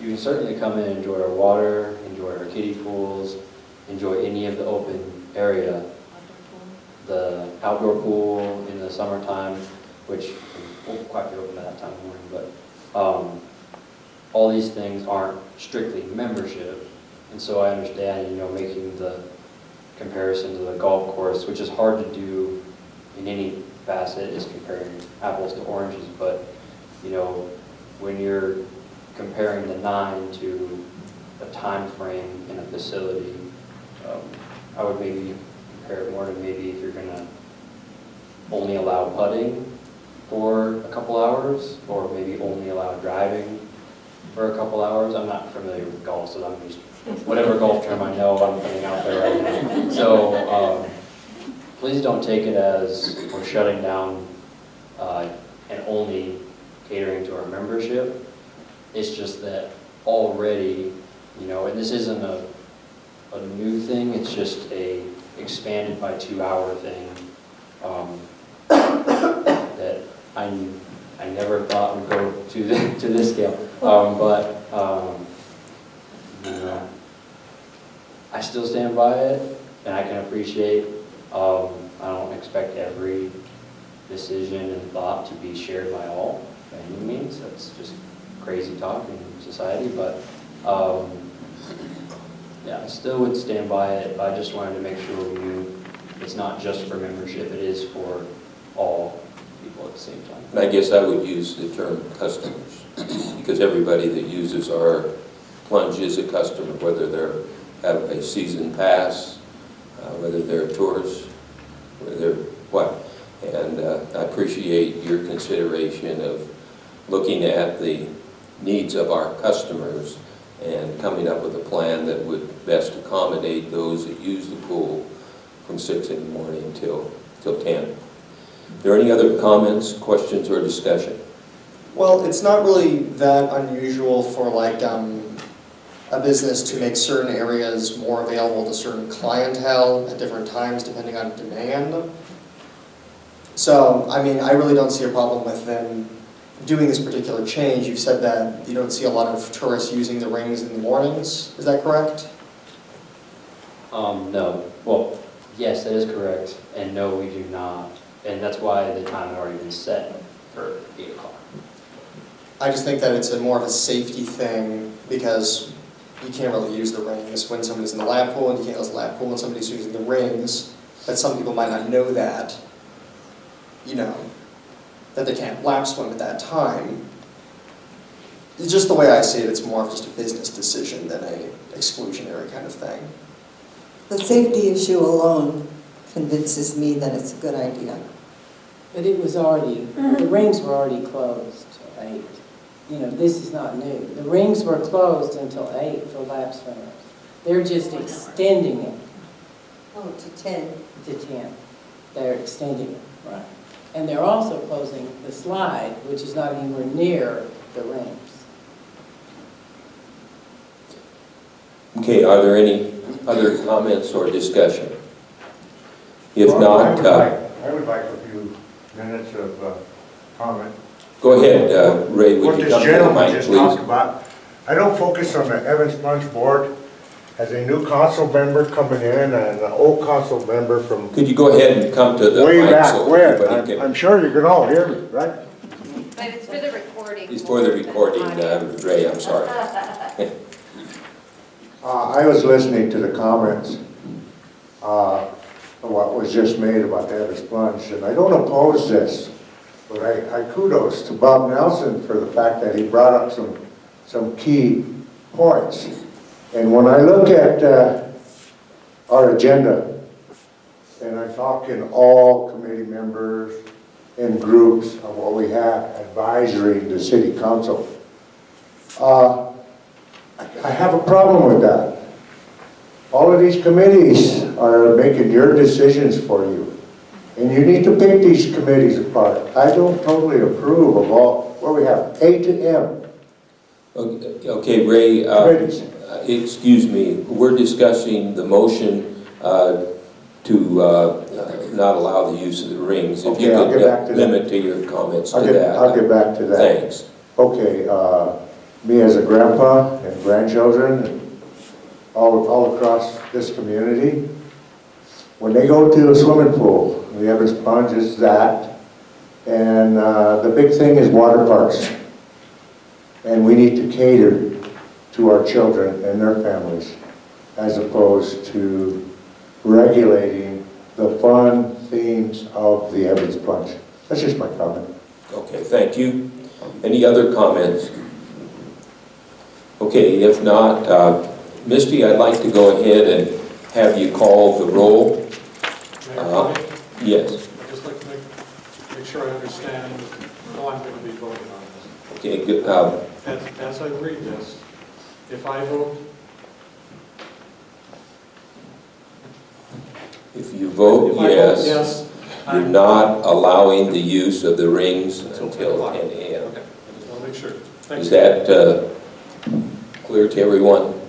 You can certainly come in and enjoy our water, enjoy our kiddie pools, enjoy any of the open area. The outdoor pool in the summertime, which won't quite be open at that time of morning, but all these things aren't strictly membership. And so I understand, you know, making the comparison to the golf course, which is hard to do in any facet, is comparing apples to oranges. But, you know, when you're comparing the 9 to a time frame in a facility, I would maybe compare it more to maybe if you're gonna only allow putting for a couple hours, or maybe only allow driving for a couple hours. I'm not familiar with golf, so I'm just, whatever golf term I know, I'm putting out there right now. So please don't take it as we're shutting down and only catering to our membership. It's just that already, you know, and this isn't a new thing, it's just a expanded by 2-hour thing that I never thought would go to this scale. You know, I still stand by it, and I can appreciate. I don't expect every decision and thought to be shared by all, by any means. That's just crazy talk in society, but yeah, I still would stand by it. I just wanted to make sure we knew it's not just for membership, it is for all people at the same time. And I guess I would use the term customers, because everybody that uses our plunge is a customer, whether they have a season pass, whether they're tourists, whether they're what. And I appreciate your consideration of looking at the needs of our customers and coming up with a plan that would best accommodate those that use the pool from 6 in the morning till 10. Are there any other comments, questions, or discussion? Well, it's not really that unusual for like a business to make certain areas more available to certain clientele at different times depending on demand. So, I mean, I really don't see a problem with them doing this particular change. You've said that you don't see a lot of tourists using the rings in the mornings. Is that correct? No. Well, yes, that is correct. And no, we do not. And that's why the time had already been set for 8 o'clock. I just think that it's more of a safety thing because you can't really use the rings when somebody's in the lap pool, and you can't use the lap pool when somebody's using the rings. But some people might not know that, you know, that they can't lap swim at that time. It's just the way I see it, it's more of just a business decision than a exclusionary kind of thing. The safety issue alone convinces me that it's a good idea. But it was already, the rings were already closed till 8. You know, this is not new. The rings were closed until 8 for lap swimmers. They're just extending it. Oh, to 10. To 10. They're extending it, right. And they're also closing the slide, which is not anywhere near the rings. Okay, are there any other comments or discussion? If not, I would like a few minutes of comment. go ahead, Ray, would What you this come to the gentleman mic, just please? talked about, I don't focus on the Evans Plunge Board as a new council member coming in and an old council member from Could you go ahead and come to the way mic back so when. everybody can... I'm sure you can all hear me, right? But it's for the recording. It's for the recording, Ray, I'm sorry. I was listening to the comments, what was just made about the Evans Plunge, and I don't oppose this, but I kudos to Bob Nelson for the fact that he brought up some key points. And when I look at our agenda, and I talk in all committee members and groups of what we have advisory the city council, I have a problem with that. All of these committees are making your decisions for you. And you need to pick these committees apart. I don't totally approve of all, where we have A to M. Okay, Ray, Committees. excuse me, we're discussing the motion to not allow the use of the rings. If you Okay, I'll could get back to that. limit to your comments to I'll that. get back to that. Thanks. Okay, me as a grandpa and grandchildren and all across this community, when they go to a swimming pool, the Evans Plunge is that, and the big thing is water parks. And we need to cater to our children and their families, as opposed to regulating the fun themes of the Evans Plunge. That's just my comment. Okay, thank you. Any other comments? Okay, if not, Misty, I'd like to go ahead and have you call the roll. Yes. I'd just like to make sure I understand how I'm going to be voting on this. Okay, good. As I read this, if I vote, If you vote if I vote yes, yes, you're I'm... not allowing the use of the rings until 10 a.m. Okay, I just want to make sure. Thank Is you. that clear to everyone?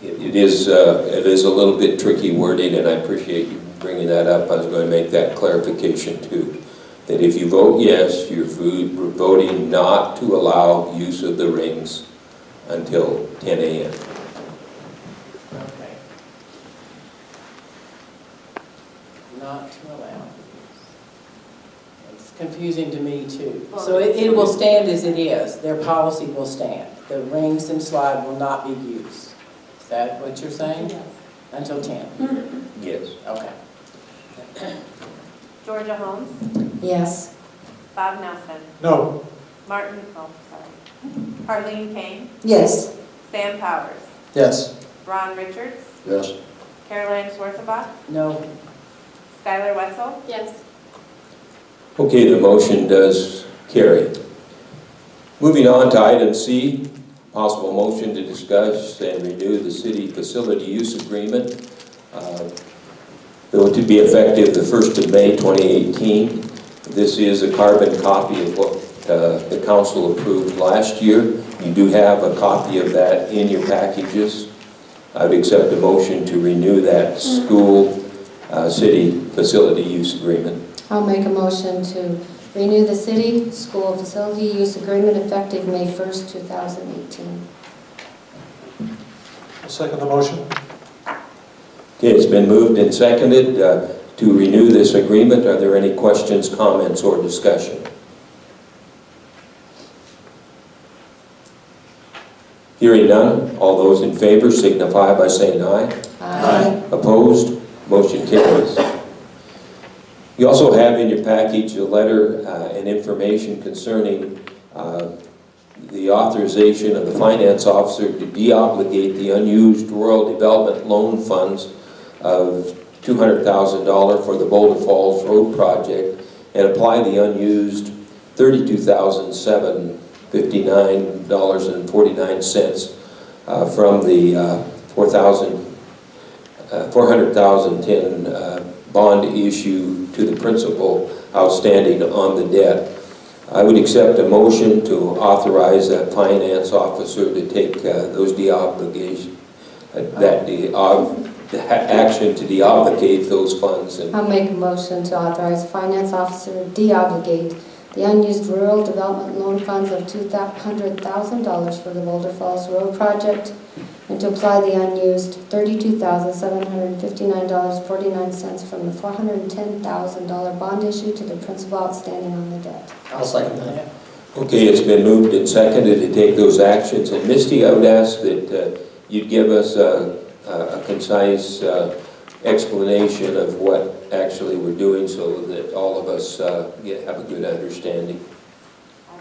It is a little bit tricky wording, and I appreciate you bringing that up. I was going to make that clarification too. That if you vote yes, you're voting not to allow use of the rings until 10 a.m. Okay. Not to allow. It's confusing to me too. So it will stand as it is. Their policy will stand. The rings and slide will not be used. Is that what you're saying? Yes. Until 10? Yes. Okay. Georgia Holmes, Yes. Bob Nelson, No. Martin, oh, sorry, Arlene Kane, Yes. Sam Powers, Yes. Ron Richards, Yes. Caroline Schwarzenbach, No. Skylar Wetzel, Yes. Okay, the motion does carry. Moving on to item C, possible motion to discuss and renew the city facility use agreement. To be effective the 1st of May 2018. This is a carbon copy of what the council approved last year. You do have a copy of that in your packages. I would accept a motion to renew that school city facility use agreement. I'll make a motion to renew the city school facility use agreement effective May 1st, 2018. I'll second the motion. Okay, it's been moved and seconded to renew this agreement. Are there any questions, comments, or discussion? Hearing none, all those in favor signify by saying aye. Aye. Opposed? Motion carries. You also have in your package a letter and information concerning the authorization of the finance officer to deobligate the unused rural development loan funds of $200,000 for the Boulder Falls Road project and apply the unused $32,759.49 from the $400,010 bond issue to the principal outstanding on the debt. I would accept a motion to authorize that finance officer to take those deobligation, action to deobligate those funds. And I'll make a motion to authorize the finance officer to deobligate the unused rural development loan funds of $200,000 for the Boulder Falls Road project and to apply the unused $32,759.49 from the $410,000 bond issue to the principal outstanding on the debt. I'll second that. okay, it's been moved and seconded to take those actions. And Misty, I would ask that you'd give us a concise explanation of what actually we're doing so that all of us have a good understanding.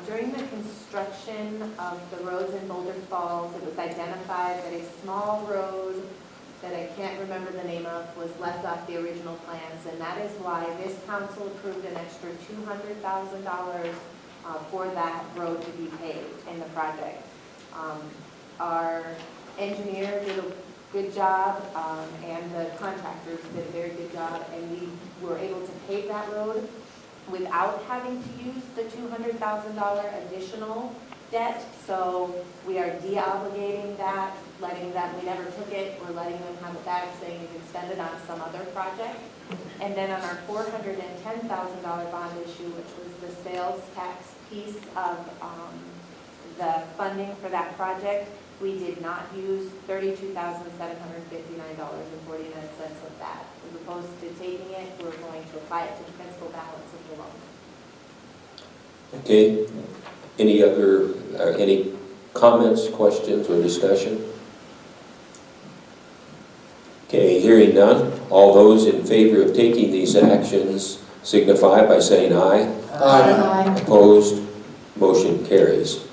During the construction of the roads in Boulder Falls, it was identified that a small road that I can't remember the name of was left off the original plans, and that is why this council approved an extra $200,000 for that road to be paved in the project. Our engineer did a good job, and the contractors did a very good job, and we were able to pave that road without having to use the $200,000 additional debt, so we are de-obligating that, letting them, we never took it, we're letting them have it back, saying you can spend it on some other project. And then on our $410,000 bond issue, which was the sales tax piece of the funding for that project, we did not use $32,759.49 of that. As opposed to taking it, we're going to apply it to the principal balance of the loan. Okay. Any comments, questions, or discussion? Okay, hearing none. All those in favor of taking these actions signify by saying aye. Aye. Opposed? Motion carries.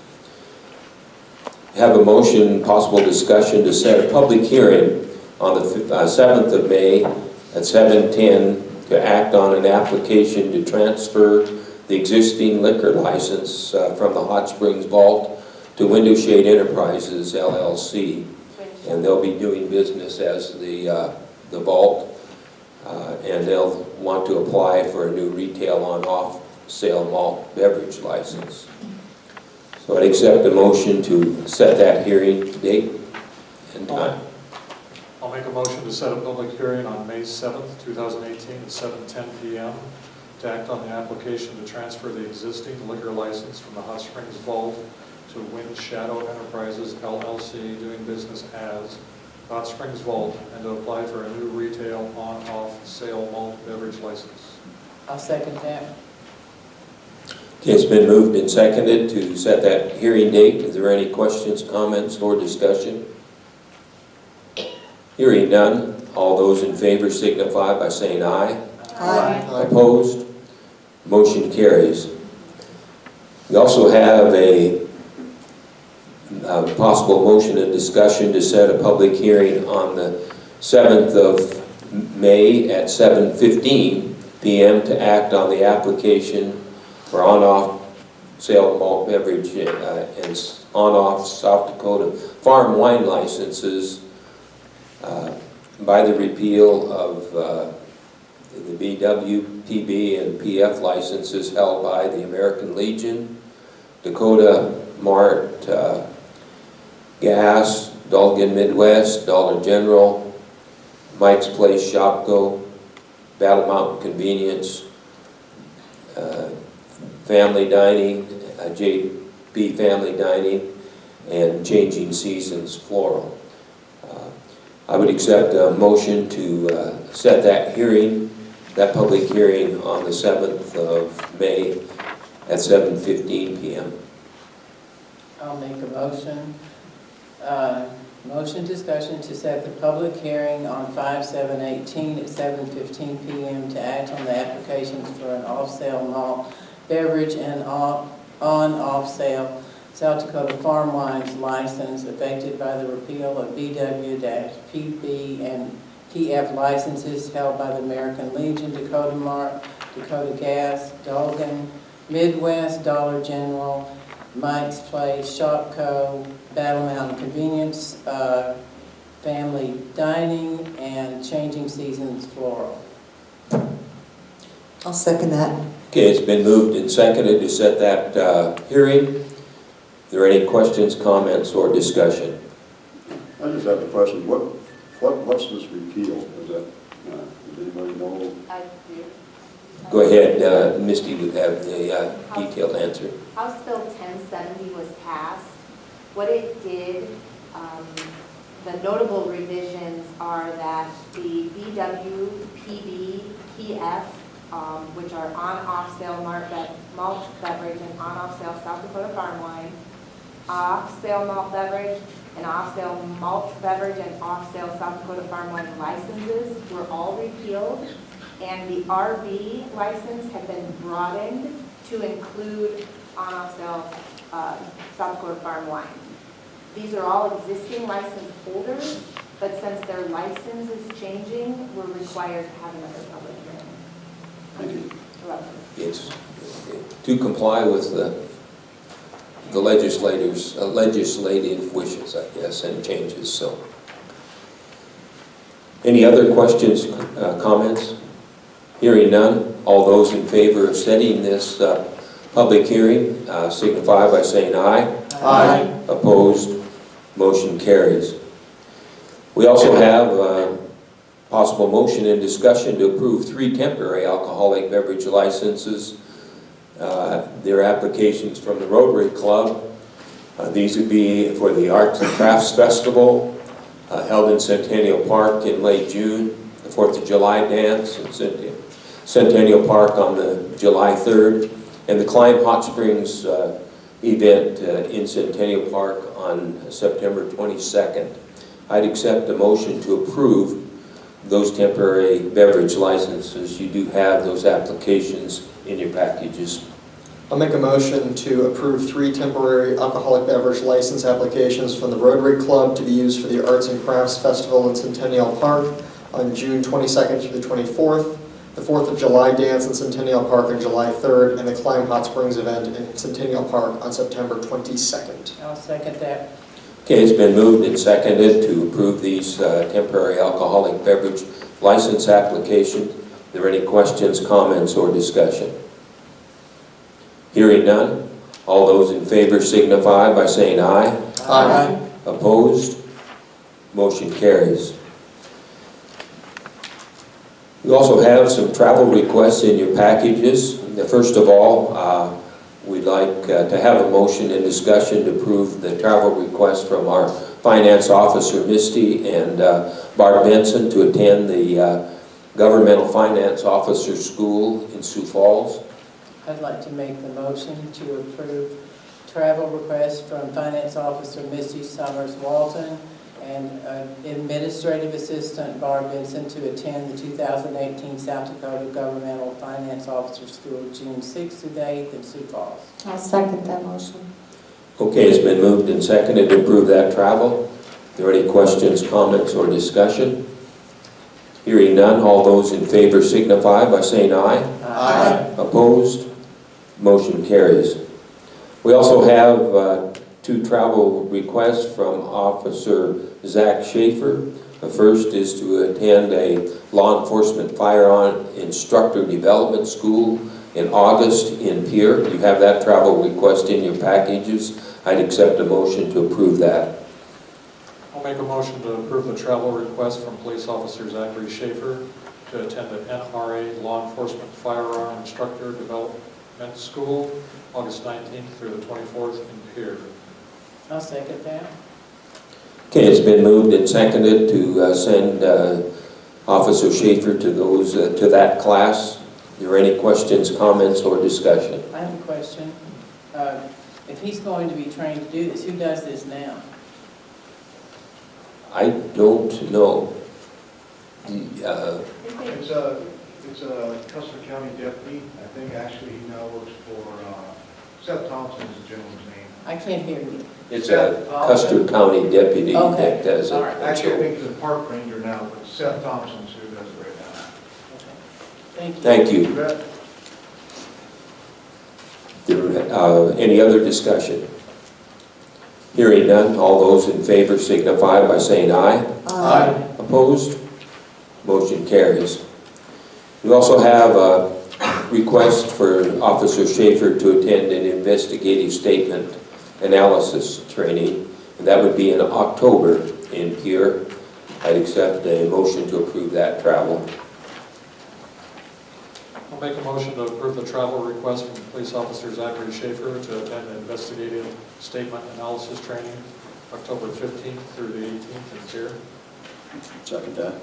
Have a motion, possible discussion to set a public hearing on the 7th of May at 7:10 to act on an application to transfer the existing liquor license from the Hot Springs Vault to Window Shade Enterprises, LLC. And they'll be doing business as the Vault, and they'll want to apply for a new retail on-off sale malt beverage license. So I'd accept a motion to set that hearing date and time. I'll make a motion to set a public hearing on May 7th, 2018 at 7:10 p.m. to act on the application to transfer the existing liquor license from the Hot Springs Vault to Wind Shadow Enterprises, LLC, doing business as Hot Springs Vault, and to apply for a new retail on-off sale malt beverage license. I'll second that. Okay, it's been moved and seconded to set that hearing date. Is there any questions, comments, or discussion? Hearing none. All those in favor signify by saying aye. Aye. Opposed? Motion carries. We also have a possible motion and discussion to set a public hearing on the 7th of May at 7:15 p.m. to act on the application for on-off sale of malt beverage and on-off South Dakota farm wine licenses by the repeal of the BW, PB, and PF licenses held by the American Legion, Dakota Mart, Gas, Dolgan Midwest, Dollar General, Mike's Place, Shopko, Battle Mountain Convenience, Family Dining, JP Family Dining, and Changing Seasons Floral. I would accept a motion to set that hearing, that public hearing on the 7th of May at 7:15 p.m. I'll make a motion. Motion discussion to set the public hearing on 5/7/18 at 7:15 p.m. to act on the applications for an off-sale malt beverage and on-off sale South Dakota farm wines license affected by the repeal of BW-PB and PF licenses held by the American Legion, Dakota Mart, Dakota Gas, Dolgan Midwest, Dollar General, Mike's Place, Shopko, Battle Mountain Convenience, Family Dining, and Changing Seasons Floral. I'll second that. Okay, it's been moved and seconded to set that hearing. Are there any questions, comments, or discussion? I just have a question. What's this repeal? Is that, does anybody know? I do. Go ahead, Misty would have the detailed answer. House Bill 1070 was passed. What it did, the notable revisions are that the BW, PB, PF, which are on-off sale malt beverage and on-off sale South Dakota farm wine, off-sale malt beverage and off-sale malt beverage and off-sale South Dakota farm wine licenses were all repealed, and the RB license had been broadened to include on-off sale South Dakota farm wine. These are all existing license holders, but since their license is changing, we're required to have another public hearing. Thank you. You're welcome. It's to comply with the legislative wishes, I guess, and changes. So, any other questions, comments? Hearing none. All those in favor of setting this public hearing signify by saying aye. Aye. Opposed? Motion carries. We also have possible motion and discussion to approve 3 temporary alcoholic beverage licenses. Their applications from the Rotary Club. These would be for the Arts and Crafts Festival held in Centennial Park in late June, the 4th of July dance in Centennial Park on the July 3rd, and the Climb Hot Springs event in Centennial Park on September 22nd. I'd accept a motion to approve those temporary beverage licenses. You do have those applications in your packages. I'll make a motion to approve 3 temporary alcoholic beverage license applications from the Rotary Club to be used for the Arts and Crafts Festival in Centennial Park on June 22nd through the 24th, the 4th of July dance in Centennial Park on July 3rd, and the Climb Hot Springs event in Centennial Park on September 22nd. I'll second that. Okay, it's been moved and seconded to approve these temporary alcoholic beverage license applications. Are there any questions, comments, or discussion? Hearing none, all those in favor signify by saying aye. Aye. Opposed? Motion carries. We also have some travel requests in your packages. First of all, we'd like to have a motion and discussion to approve the travel request from our finance officer, Misty, and Barb Benson to attend the Governmental Finance Officer School in Sioux Falls. I'd like to make the motion to approve travel request from Finance Officer Misty Summers Walton and Administrative Assistant Barb Benson to attend the 2018 South Dakota Governmental Finance Officer School, June 6th through the 8th in Sioux Falls. I'll second that motion. Okay, it's been moved and seconded to approve that travel. Are there any questions, comments, or discussion? Hearing none, all those in favor signify by saying aye. Aye. Opposed? Motion carries. We also have 2 travel requests from Officer Zach Schaefer. The first is to attend a law enforcement firearm instructor development school in August in Pierre. You have that travel request in your packages. I'd accept a motion to approve that. I'll make a motion to approve the travel request from Police Officer Zachary Schaefer to attend the NRA Law Enforcement Firearm Instructor Development School, August 19th through the 24th in Pierre. I'll second that. Okay, it's been moved and seconded to send Officer Schaefer to those to that class. Are there any questions, comments, or discussion? I have a question. If he's going to be trained to do this, who does this now? I don't know. It's a Custer County deputy. I think actually he now works for, Seth Thompson is the gentleman's name. I can't hear you. It's a Custer County deputy Okay. that does it. All right. Actually, I think he's a park ranger now, but Seth Thompson's who does it right now. Thank you. Thank you. You bet. Any other discussion? Hearing none, all those in favor signify by saying aye. Aye. Opposed? Motion carries. We also have a request for Officer Schaefer to attend an investigative statement analysis training, and that would be in October in Pierre. I'd accept a motion to approve that travel. I'll make a motion to approve the travel request from Police Officer Zachary Schaefer to attend the investigative statement analysis training, October 15th through the 18th in Pierre. Second that.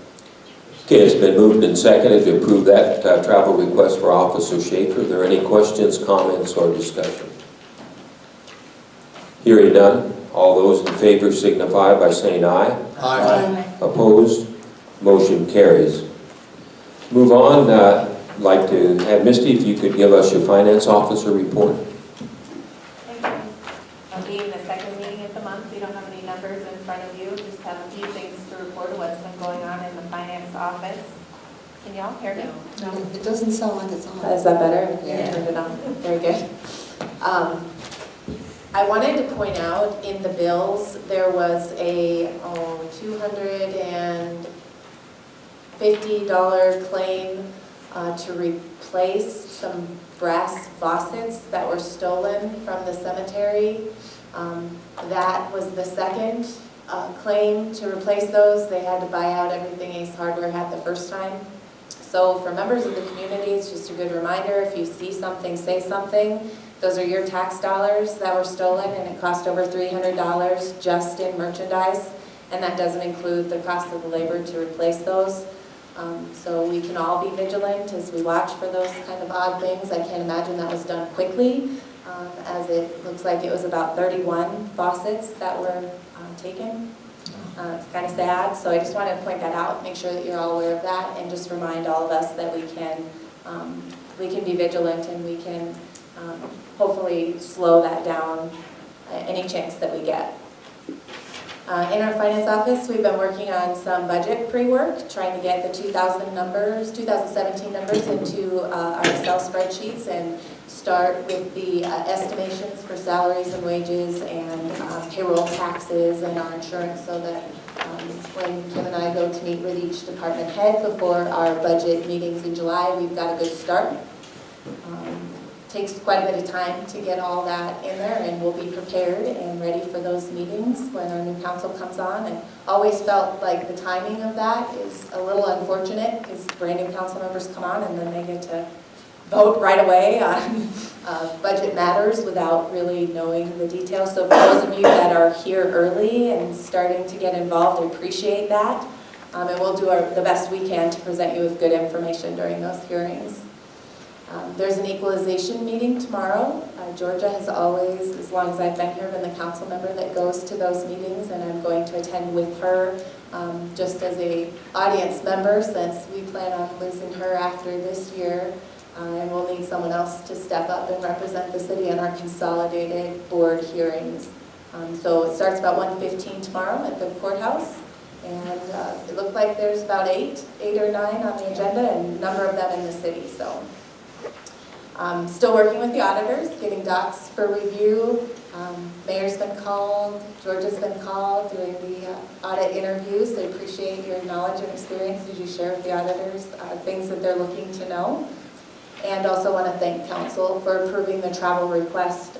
Okay, it's been moved and seconded to approve that travel request for Officer Schaefer. Are there any questions, comments, or discussion? Hearing none, all those in favor signify by saying aye. Aye. Opposed? Motion carries. Move on. I'd like to have Misty, if you could give us your finance officer report. Thank you. Being the second meeting of the month, we don't have any numbers in front of you, just have a few things to report of what's been going on in the finance office. Can y'all hear me? No, it doesn't sound like it's on. Is that better? Yeah. Turned it on. Very good. I wanted to point out in the bills, there was a $250 claim to replace some brass faucets that were stolen from the cemetery. That was the second claim to replace those. They had to buy out everything Ace Hardware had the first time. So for members of the community, it's just a good reminder, if you see something, say something. Those are your tax dollars that were stolen, and it cost over $300 just in merchandise, and that doesn't include the cost of the labor to replace those. So we can all be vigilant as we watch for those kind of odd things. I can't imagine that was done quickly, as it looks like it was about 31 faucets that were taken. It's kind of sad, so I just wanted to point that out, make sure that you're all aware of that, and just remind all of us that we can be vigilant, and we can hopefully slow that down any chance that we get. In our finance office, we've been working on some budget pre-work, trying to get the 2017 numbers into our Excel spreadsheets and start with the estimations for salaries and wages and payroll taxes and our insurance, so that when Kim and I go to meet with each department head before our budget meetings in July, we've got a good start. Takes quite a bit of time to get all that in there, and we'll be prepared and ready for those meetings when our new council comes on. And always felt like the timing of that is a little unfortunate, because brand new council members come on and then they get to vote right away on budget matters without really knowing the details. So for those of you that are here early and starting to get involved, I appreciate that. And we'll do the best we can to present you with good information during those hearings. There's an equalization meeting tomorrow. Georgia has always, as long as I've been here, been the council member that goes to those meetings, and I'm going to attend with her just as a audience member, since we plan on losing her after this year. And we'll need someone else to step up and represent the city in our consolidated board hearings. So it starts about 1:15 tomorrow at the courthouse. And it looked like there's about eight or nine on the agenda, and a number of them in the city. So still working with the auditors, getting docs for review. Mayor's been called, Georgia's been called, doing the audit interviews. I appreciate your knowledge and experience as you share with the auditors things that they're looking to know. And also want to thank council for approving the travel request.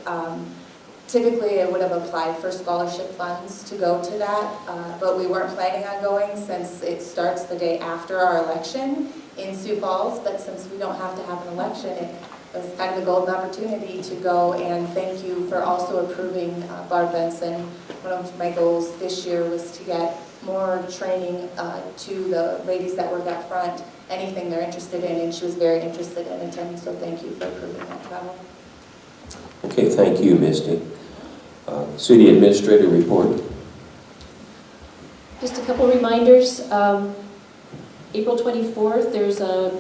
Typically, I would have applied for scholarship funds to go to that, but we weren't planning on going since it starts the day after our election in Sioux Falls. But since we don't have to have an election, it was kind of a golden opportunity to go, and thank you for also approving Barb Benson. One of my goals this year was to get more training to the ladies that work out front, anything they're interested in, and she was very interested in attending, so thank you for approving that travel. Okay, thank you, Misty. City Administrator report. Just a couple reminders. April 24th, there's a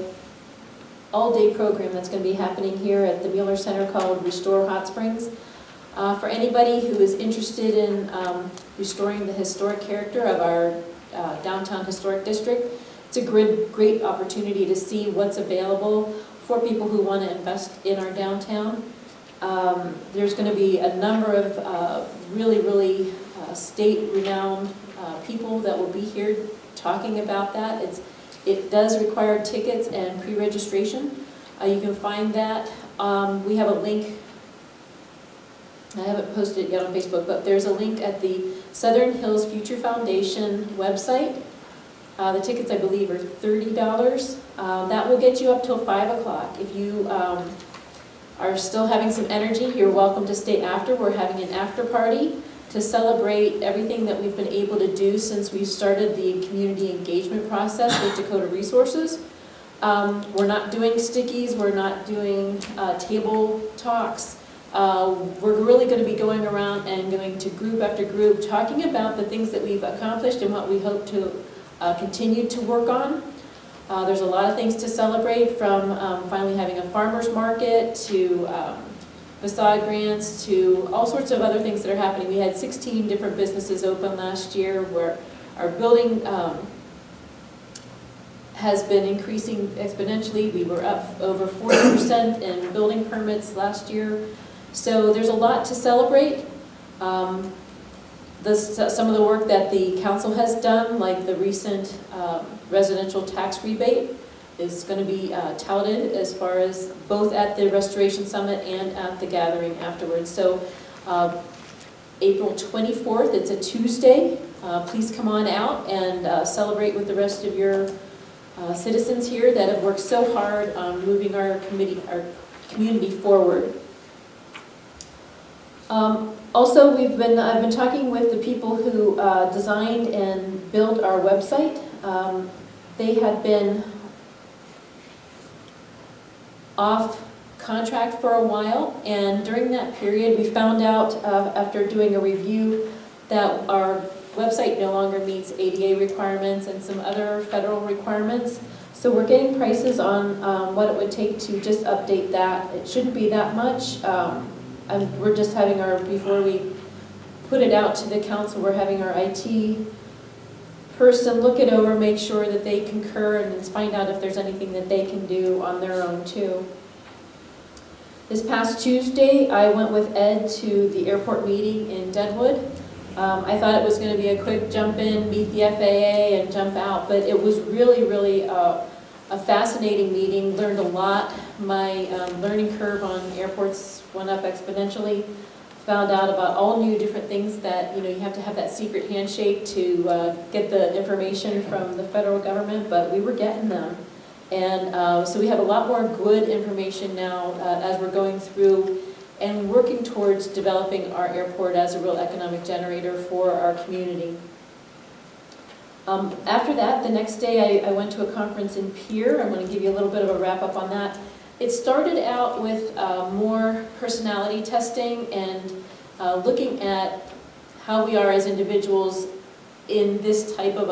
all-day program that's going to be happening here at the Mueller Center called Restore Hot Springs. For anybody who is interested in restoring the historic character of our downtown historic district, it's a great opportunity to see what's available for people who want to invest in our downtown. There's going to be a number of really state-renowned people that will be here talking about that. It does require tickets and pre-registration. You can find that. We have a link. I haven't posted it yet on Facebook, but there's a link at the Southern Hills Future Foundation website. The tickets, I believe, are $30. That will get you up till 5 o'clock. If you are still having some energy, you're welcome to stay after. We're having an after party to celebrate everything that we've been able to do since we started the community engagement process with Dakota Resources. We're not doing stickies, we're not doing table talks. We're really going to be going around and going to group after group talking about the things that we've accomplished and what we hope to continue to work on. There's a lot of things to celebrate, from finally having a farmer's market to facade grants to all sorts of other things that are happening. We had 16 different businesses open last year, where our building has been increasing exponentially. We were up over 40% in building permits last year. So there's a lot to celebrate. Some of the work that the council has done, like the recent residential tax rebate, is going to be touted as far as both at the Restoration Summit and at the gathering afterwards. So April 24th. It's a Tuesday. Please come on out and celebrate with the rest of your citizens here that have worked so hard on moving our community forward. Also, I've been talking with the people who designed and built our website. They had been off contract for a while, and during that period we found out after doing a review that our website no longer meets ADA requirements and some other federal requirements. So we're getting prices on what it would take to just update that. It shouldn't be that much. And we're just having before we put it out to the council, we're having our IT person look it over, make sure that they concur, and find out if there's anything that they can do on their own too. This past Tuesday, I went with Ed to the airport meeting in Deadwood. I thought it was going to be a quick jump in, meet the FAA, and jump out, but it was really a fascinating meeting. Learned a lot. My learning curve on airports went up exponentially. Found out about all new different things that, you have to have that secret handshake to get the information from the federal government, but we were getting them. And so we have a lot more good information now as we're going through and working towards developing our airport as a real economic generator for our community. After that, the next day I went to a conference in Pierre. I'm going to give you a little bit of a wrap up on that. It started out with more personality testing and looking at how we are as individuals in this type of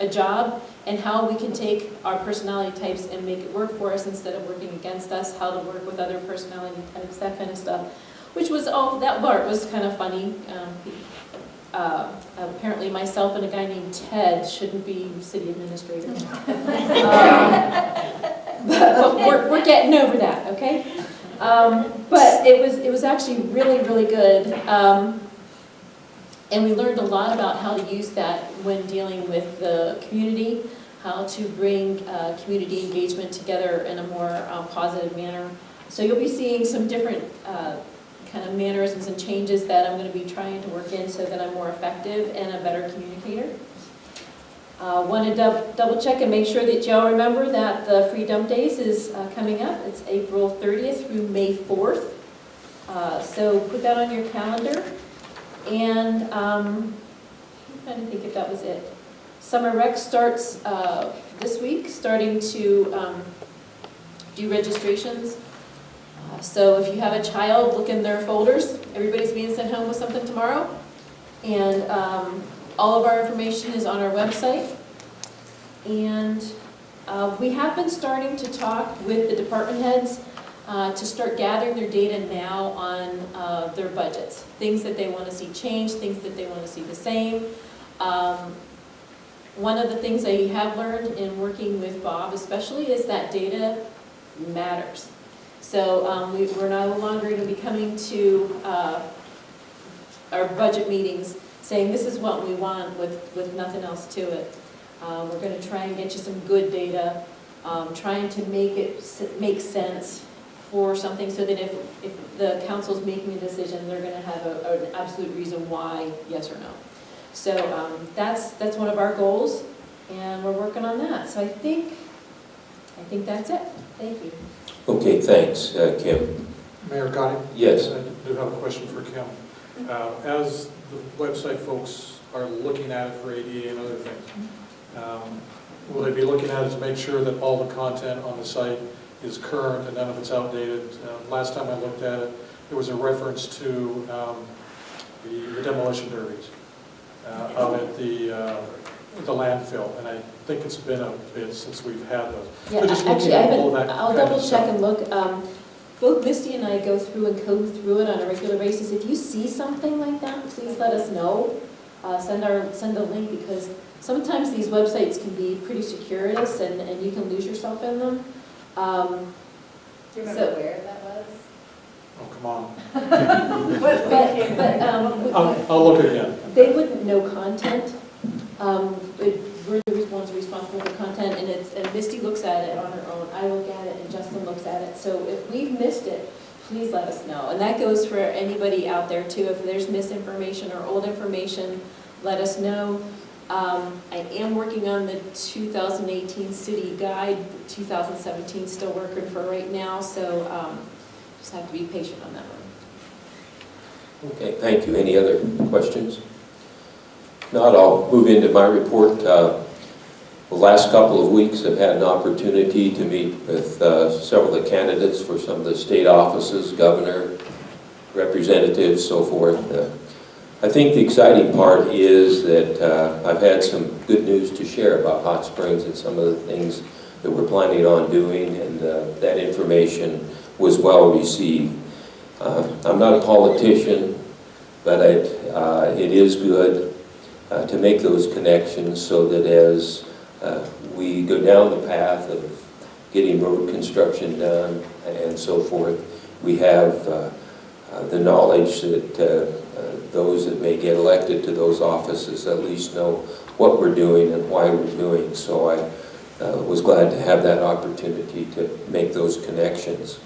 a job, and how we can take our personality types and make it work for us instead of working against us, how to work with other personality types, that kind of stuff. Which was that part was kind of funny. Apparently myself and a guy named Ted shouldn't be city administrator. But we're getting over that, okay? But it was actually really good. And we learned a lot about how to use that when dealing with the community, how to bring community engagement together in a more positive manner. So you'll be seeing some different kind of mannerisms and changes that I'm going to be trying to work in so that I'm more effective and a better communicator. Want to double check and make sure that y'all remember that the Free Dump Days is coming up. It's April 30th through May 4th. So put that on your calendar. And I'm trying to think if that was it. Summer Rec starts this week, starting to do registrations. So if you have a child, look in their folders. Everybody's being sent home with something tomorrow. And all of our information is on our website. And we have been starting to talk with the department heads to start gathering their data now on their budgets. Things that they want to see change, things that they want to see the same. One of the things I have learned in working with Bob especially is that data matters. So we're no longer going to be coming to our budget meetings saying this is what we want with nothing else to it. We're going to try and get you some good data, trying to make it make sense for something so that if the council's making a decision, they're going to have an absolute reason why, yes or no. So that's one of our goals, and we're working on that. So I think that's it. Thank you. Okay, thanks, Kim. Mayor Gotti? Yes. I do have a question for Kim. As the website folks are looking at it for ADA and other things, will they be looking at it to make sure that all the content on the site is current and none of it's outdated? Last time I looked at it, there was a reference to the demolition derbies out at the landfill, and I think it's been a bit since we've had those. Yeah, So just actually, I'll double check stuff. and look. Both Misty and I go through and code through it on a regular basis. If you see something like that, please let us know. Send a link, because sometimes these websites can be pretty circuitous and you can lose yourself in them. Do you remember where that was? Oh, come on. But I'll look again. they wouldn't know content. We're the ones responsible for content, and Misty looks at it on her own. I look at it, and Justin looks at it. So if we've missed it, please let us know. And that goes for anybody out there too. If there's misinformation or old information, let us know. I am working on the 2018 city guide, 2017 still working for right now, so just have to be patient on that one. Okay, thank you. Any other questions? If not, I'll move into my report. The last couple of weeks I've had an opportunity to meet with several of the candidates for some of the state offices, governor, representatives, so forth. I think the exciting part is that I've had some good news to share about Hot Springs and some of the things that we're planning on doing, and that information was well received. I'm not a politician, but it is good to make those connections so that as we go down the path of getting road construction done and so forth, we have the knowledge that those that may get elected to those offices at least know what we're doing and why we're doing. So I was glad to have that opportunity to make those connections.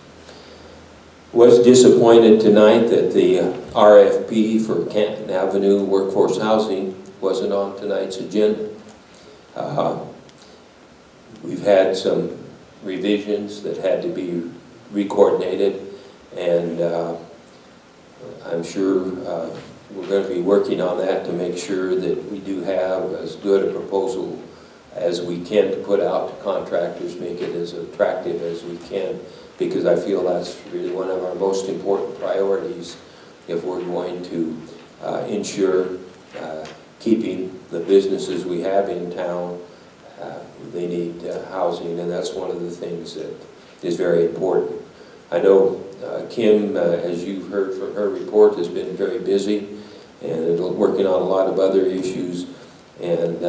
Was disappointed tonight that the RFP for Canton Avenue Workforce Housing wasn't on tonight's agenda. We've had some revisions that had to be re-coordinated, and I'm sure we're going to be working on that to make sure that we do have as good a proposal as we can to put out to contractors, make it as attractive as we can, because I feel that's really one of our most important priorities if we're going to ensure keeping the businesses we have in town. They need housing, and that's one of the things that is very important. I know Kim, as you've heard from her report, has been very busy and working on a lot of other issues, and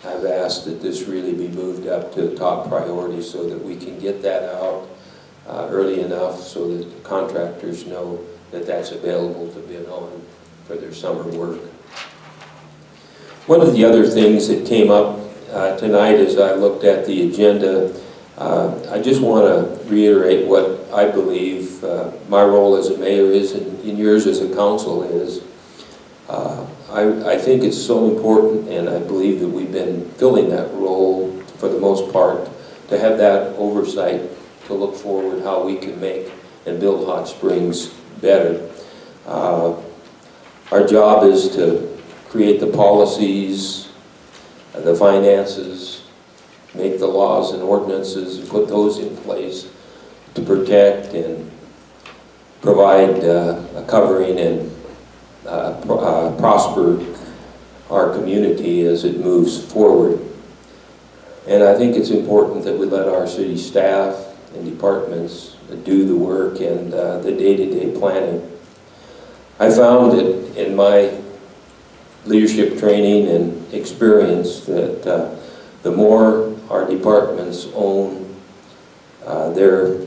I've asked that this really be moved up to top priority so that we can get that out early enough so that the contractors know that that's available to bid on for their summer work. One of the other things that came up tonight as I looked at the agenda, I just want to reiterate what I believe my role as a mayor is and yours as a council is. I think it's so important, and I believe that we've been filling that role for the most part, to have that oversight, to look forward how we can make and build Hot Springs better. Our job is to create the policies, the finances, make the laws and ordinances, and put those in place to protect and provide a covering and prosper our community as it moves forward. And I think it's important that we let our city staff and departments do the work and the day-to-day planning. I found that in my leadership training and experience that the more our departments own their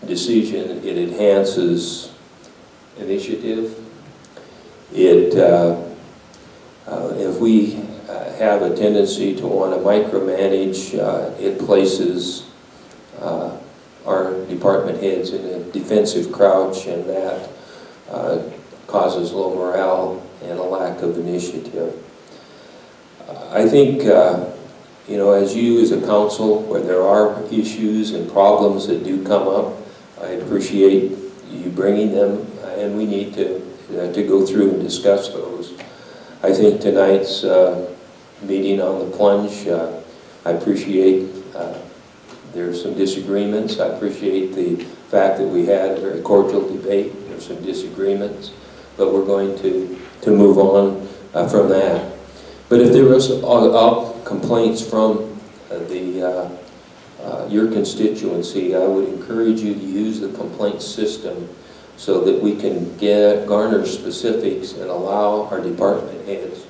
decision, it enhances initiative. If we have a tendency to want to micromanage, it places our department heads in a defensive crouch, and that causes low morale and a lack of initiative. I think, you know, as you as a council, where there are issues and problems that do come up, I appreciate you bringing them, and we need to go through and discuss those. I think tonight's meeting on the plunge, I appreciate there's some disagreements. I appreciate the fact that we had a very cordial debate. There's some disagreements, but we're going to move on from that. But if there was complaints from your constituency, I would encourage you to use the complaint system so that we can garner specifics and allow our department heads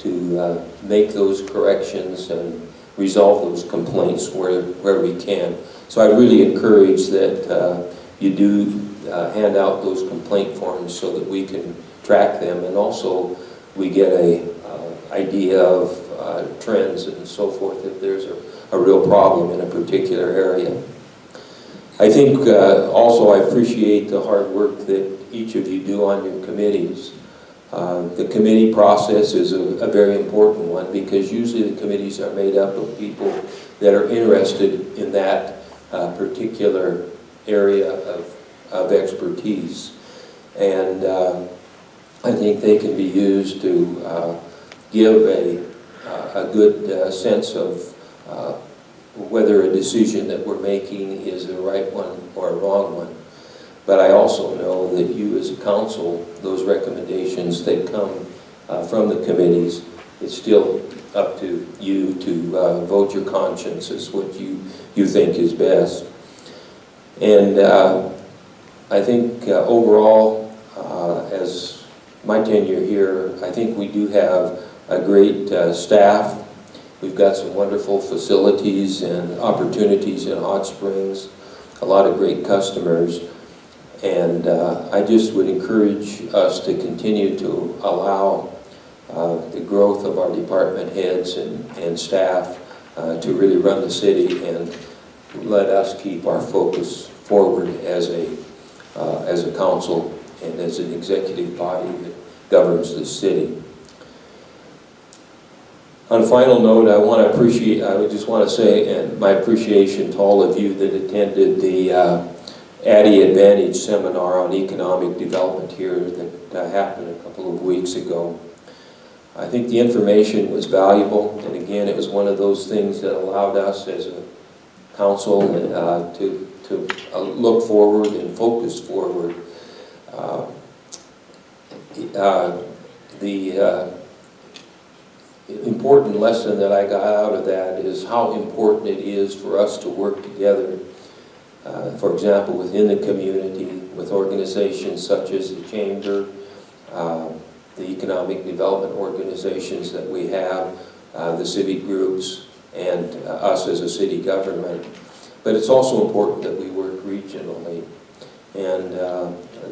to make those corrections and resolve those complaints where we can. So I really encourage that you do hand out those complaint forms so that we can track them, and also we get a idea of trends and so forth if there's a real problem in a particular area. I think also I appreciate the hard work that each of you do on your committees. The committee process is a very important one because usually the committees are made up of people that are interested in that particular area of expertise. And I think they can be used to give a good sense of whether a decision that we're making is the right one or a wrong one. But I also know that you as a council, those recommendations that come from the committees, it's still up to you to vote your conscience as what you think is best. And I think overall, as my tenure here, I think we do have a great staff. We've got some wonderful facilities and opportunities in Hot Springs, a lot of great customers. And I just would encourage us to continue to allow the growth of our department heads and staff to really run the city and let us keep our focus forward as a council and as an executive body that governs the city. On a final note, I would just want to say, and my appreciation to all of you that attended the Addy Advantage seminar on economic development here that happened a couple of weeks ago. I think the information was valuable, and again, it was one of those things that allowed us as a council to look forward and focus forward. The important lesson that I got out of that is how important it is for us to work together. For example, within the community, with organizations such as the Chamber, the economic development organizations that we have, the city groups, and us as a city government. But it's also important that we work regionally. And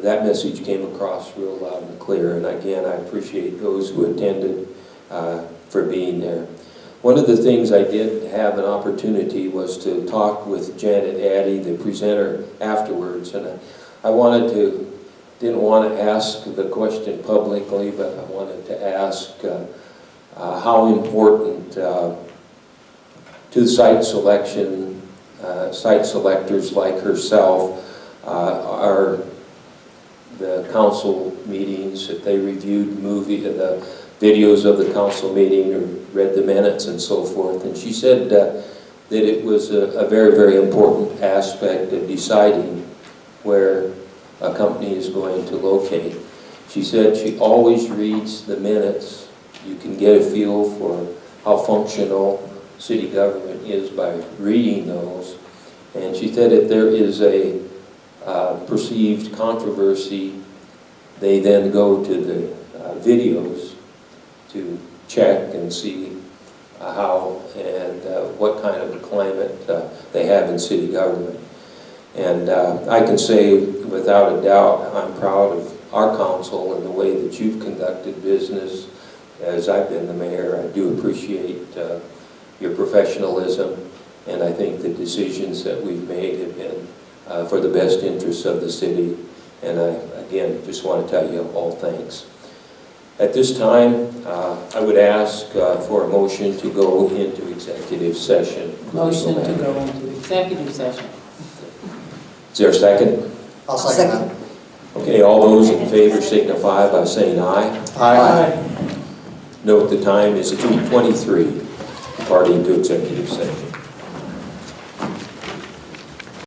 that message came across real loud and clear. And again, I appreciate those who attended for being there. One of the things I did have an opportunity was to talk with Janet Addy, the presenter, afterwards. And I didn't want to ask the question publicly, but I wanted to ask how important to site selectors like herself are the council meetings, if they reviewed the videos of the council meeting or read the minutes and so forth. And she said that it was a very, very important aspect of deciding where a company is going to locate. She said she always reads the minutes. You can get a feel for how functional city government is by reading those. And she said if there is a perceived controversy, they then go to the videos to check and see how and what kind of a climate they have in city government. And I can say without a doubt, I'm proud of our council and the way that you've conducted business. As I've been the mayor, I do appreciate your professionalism, and I think the decisions that we've made have been for the best interests of the city. And I, again, just want to tell you all thanks. At this time, I would ask for a motion to go into executive session. Motion to go into executive session. Is there a second? I'll second that. Okay, all those in favor signify by saying aye. Aye. Note the time is 8:23, departing to executive session.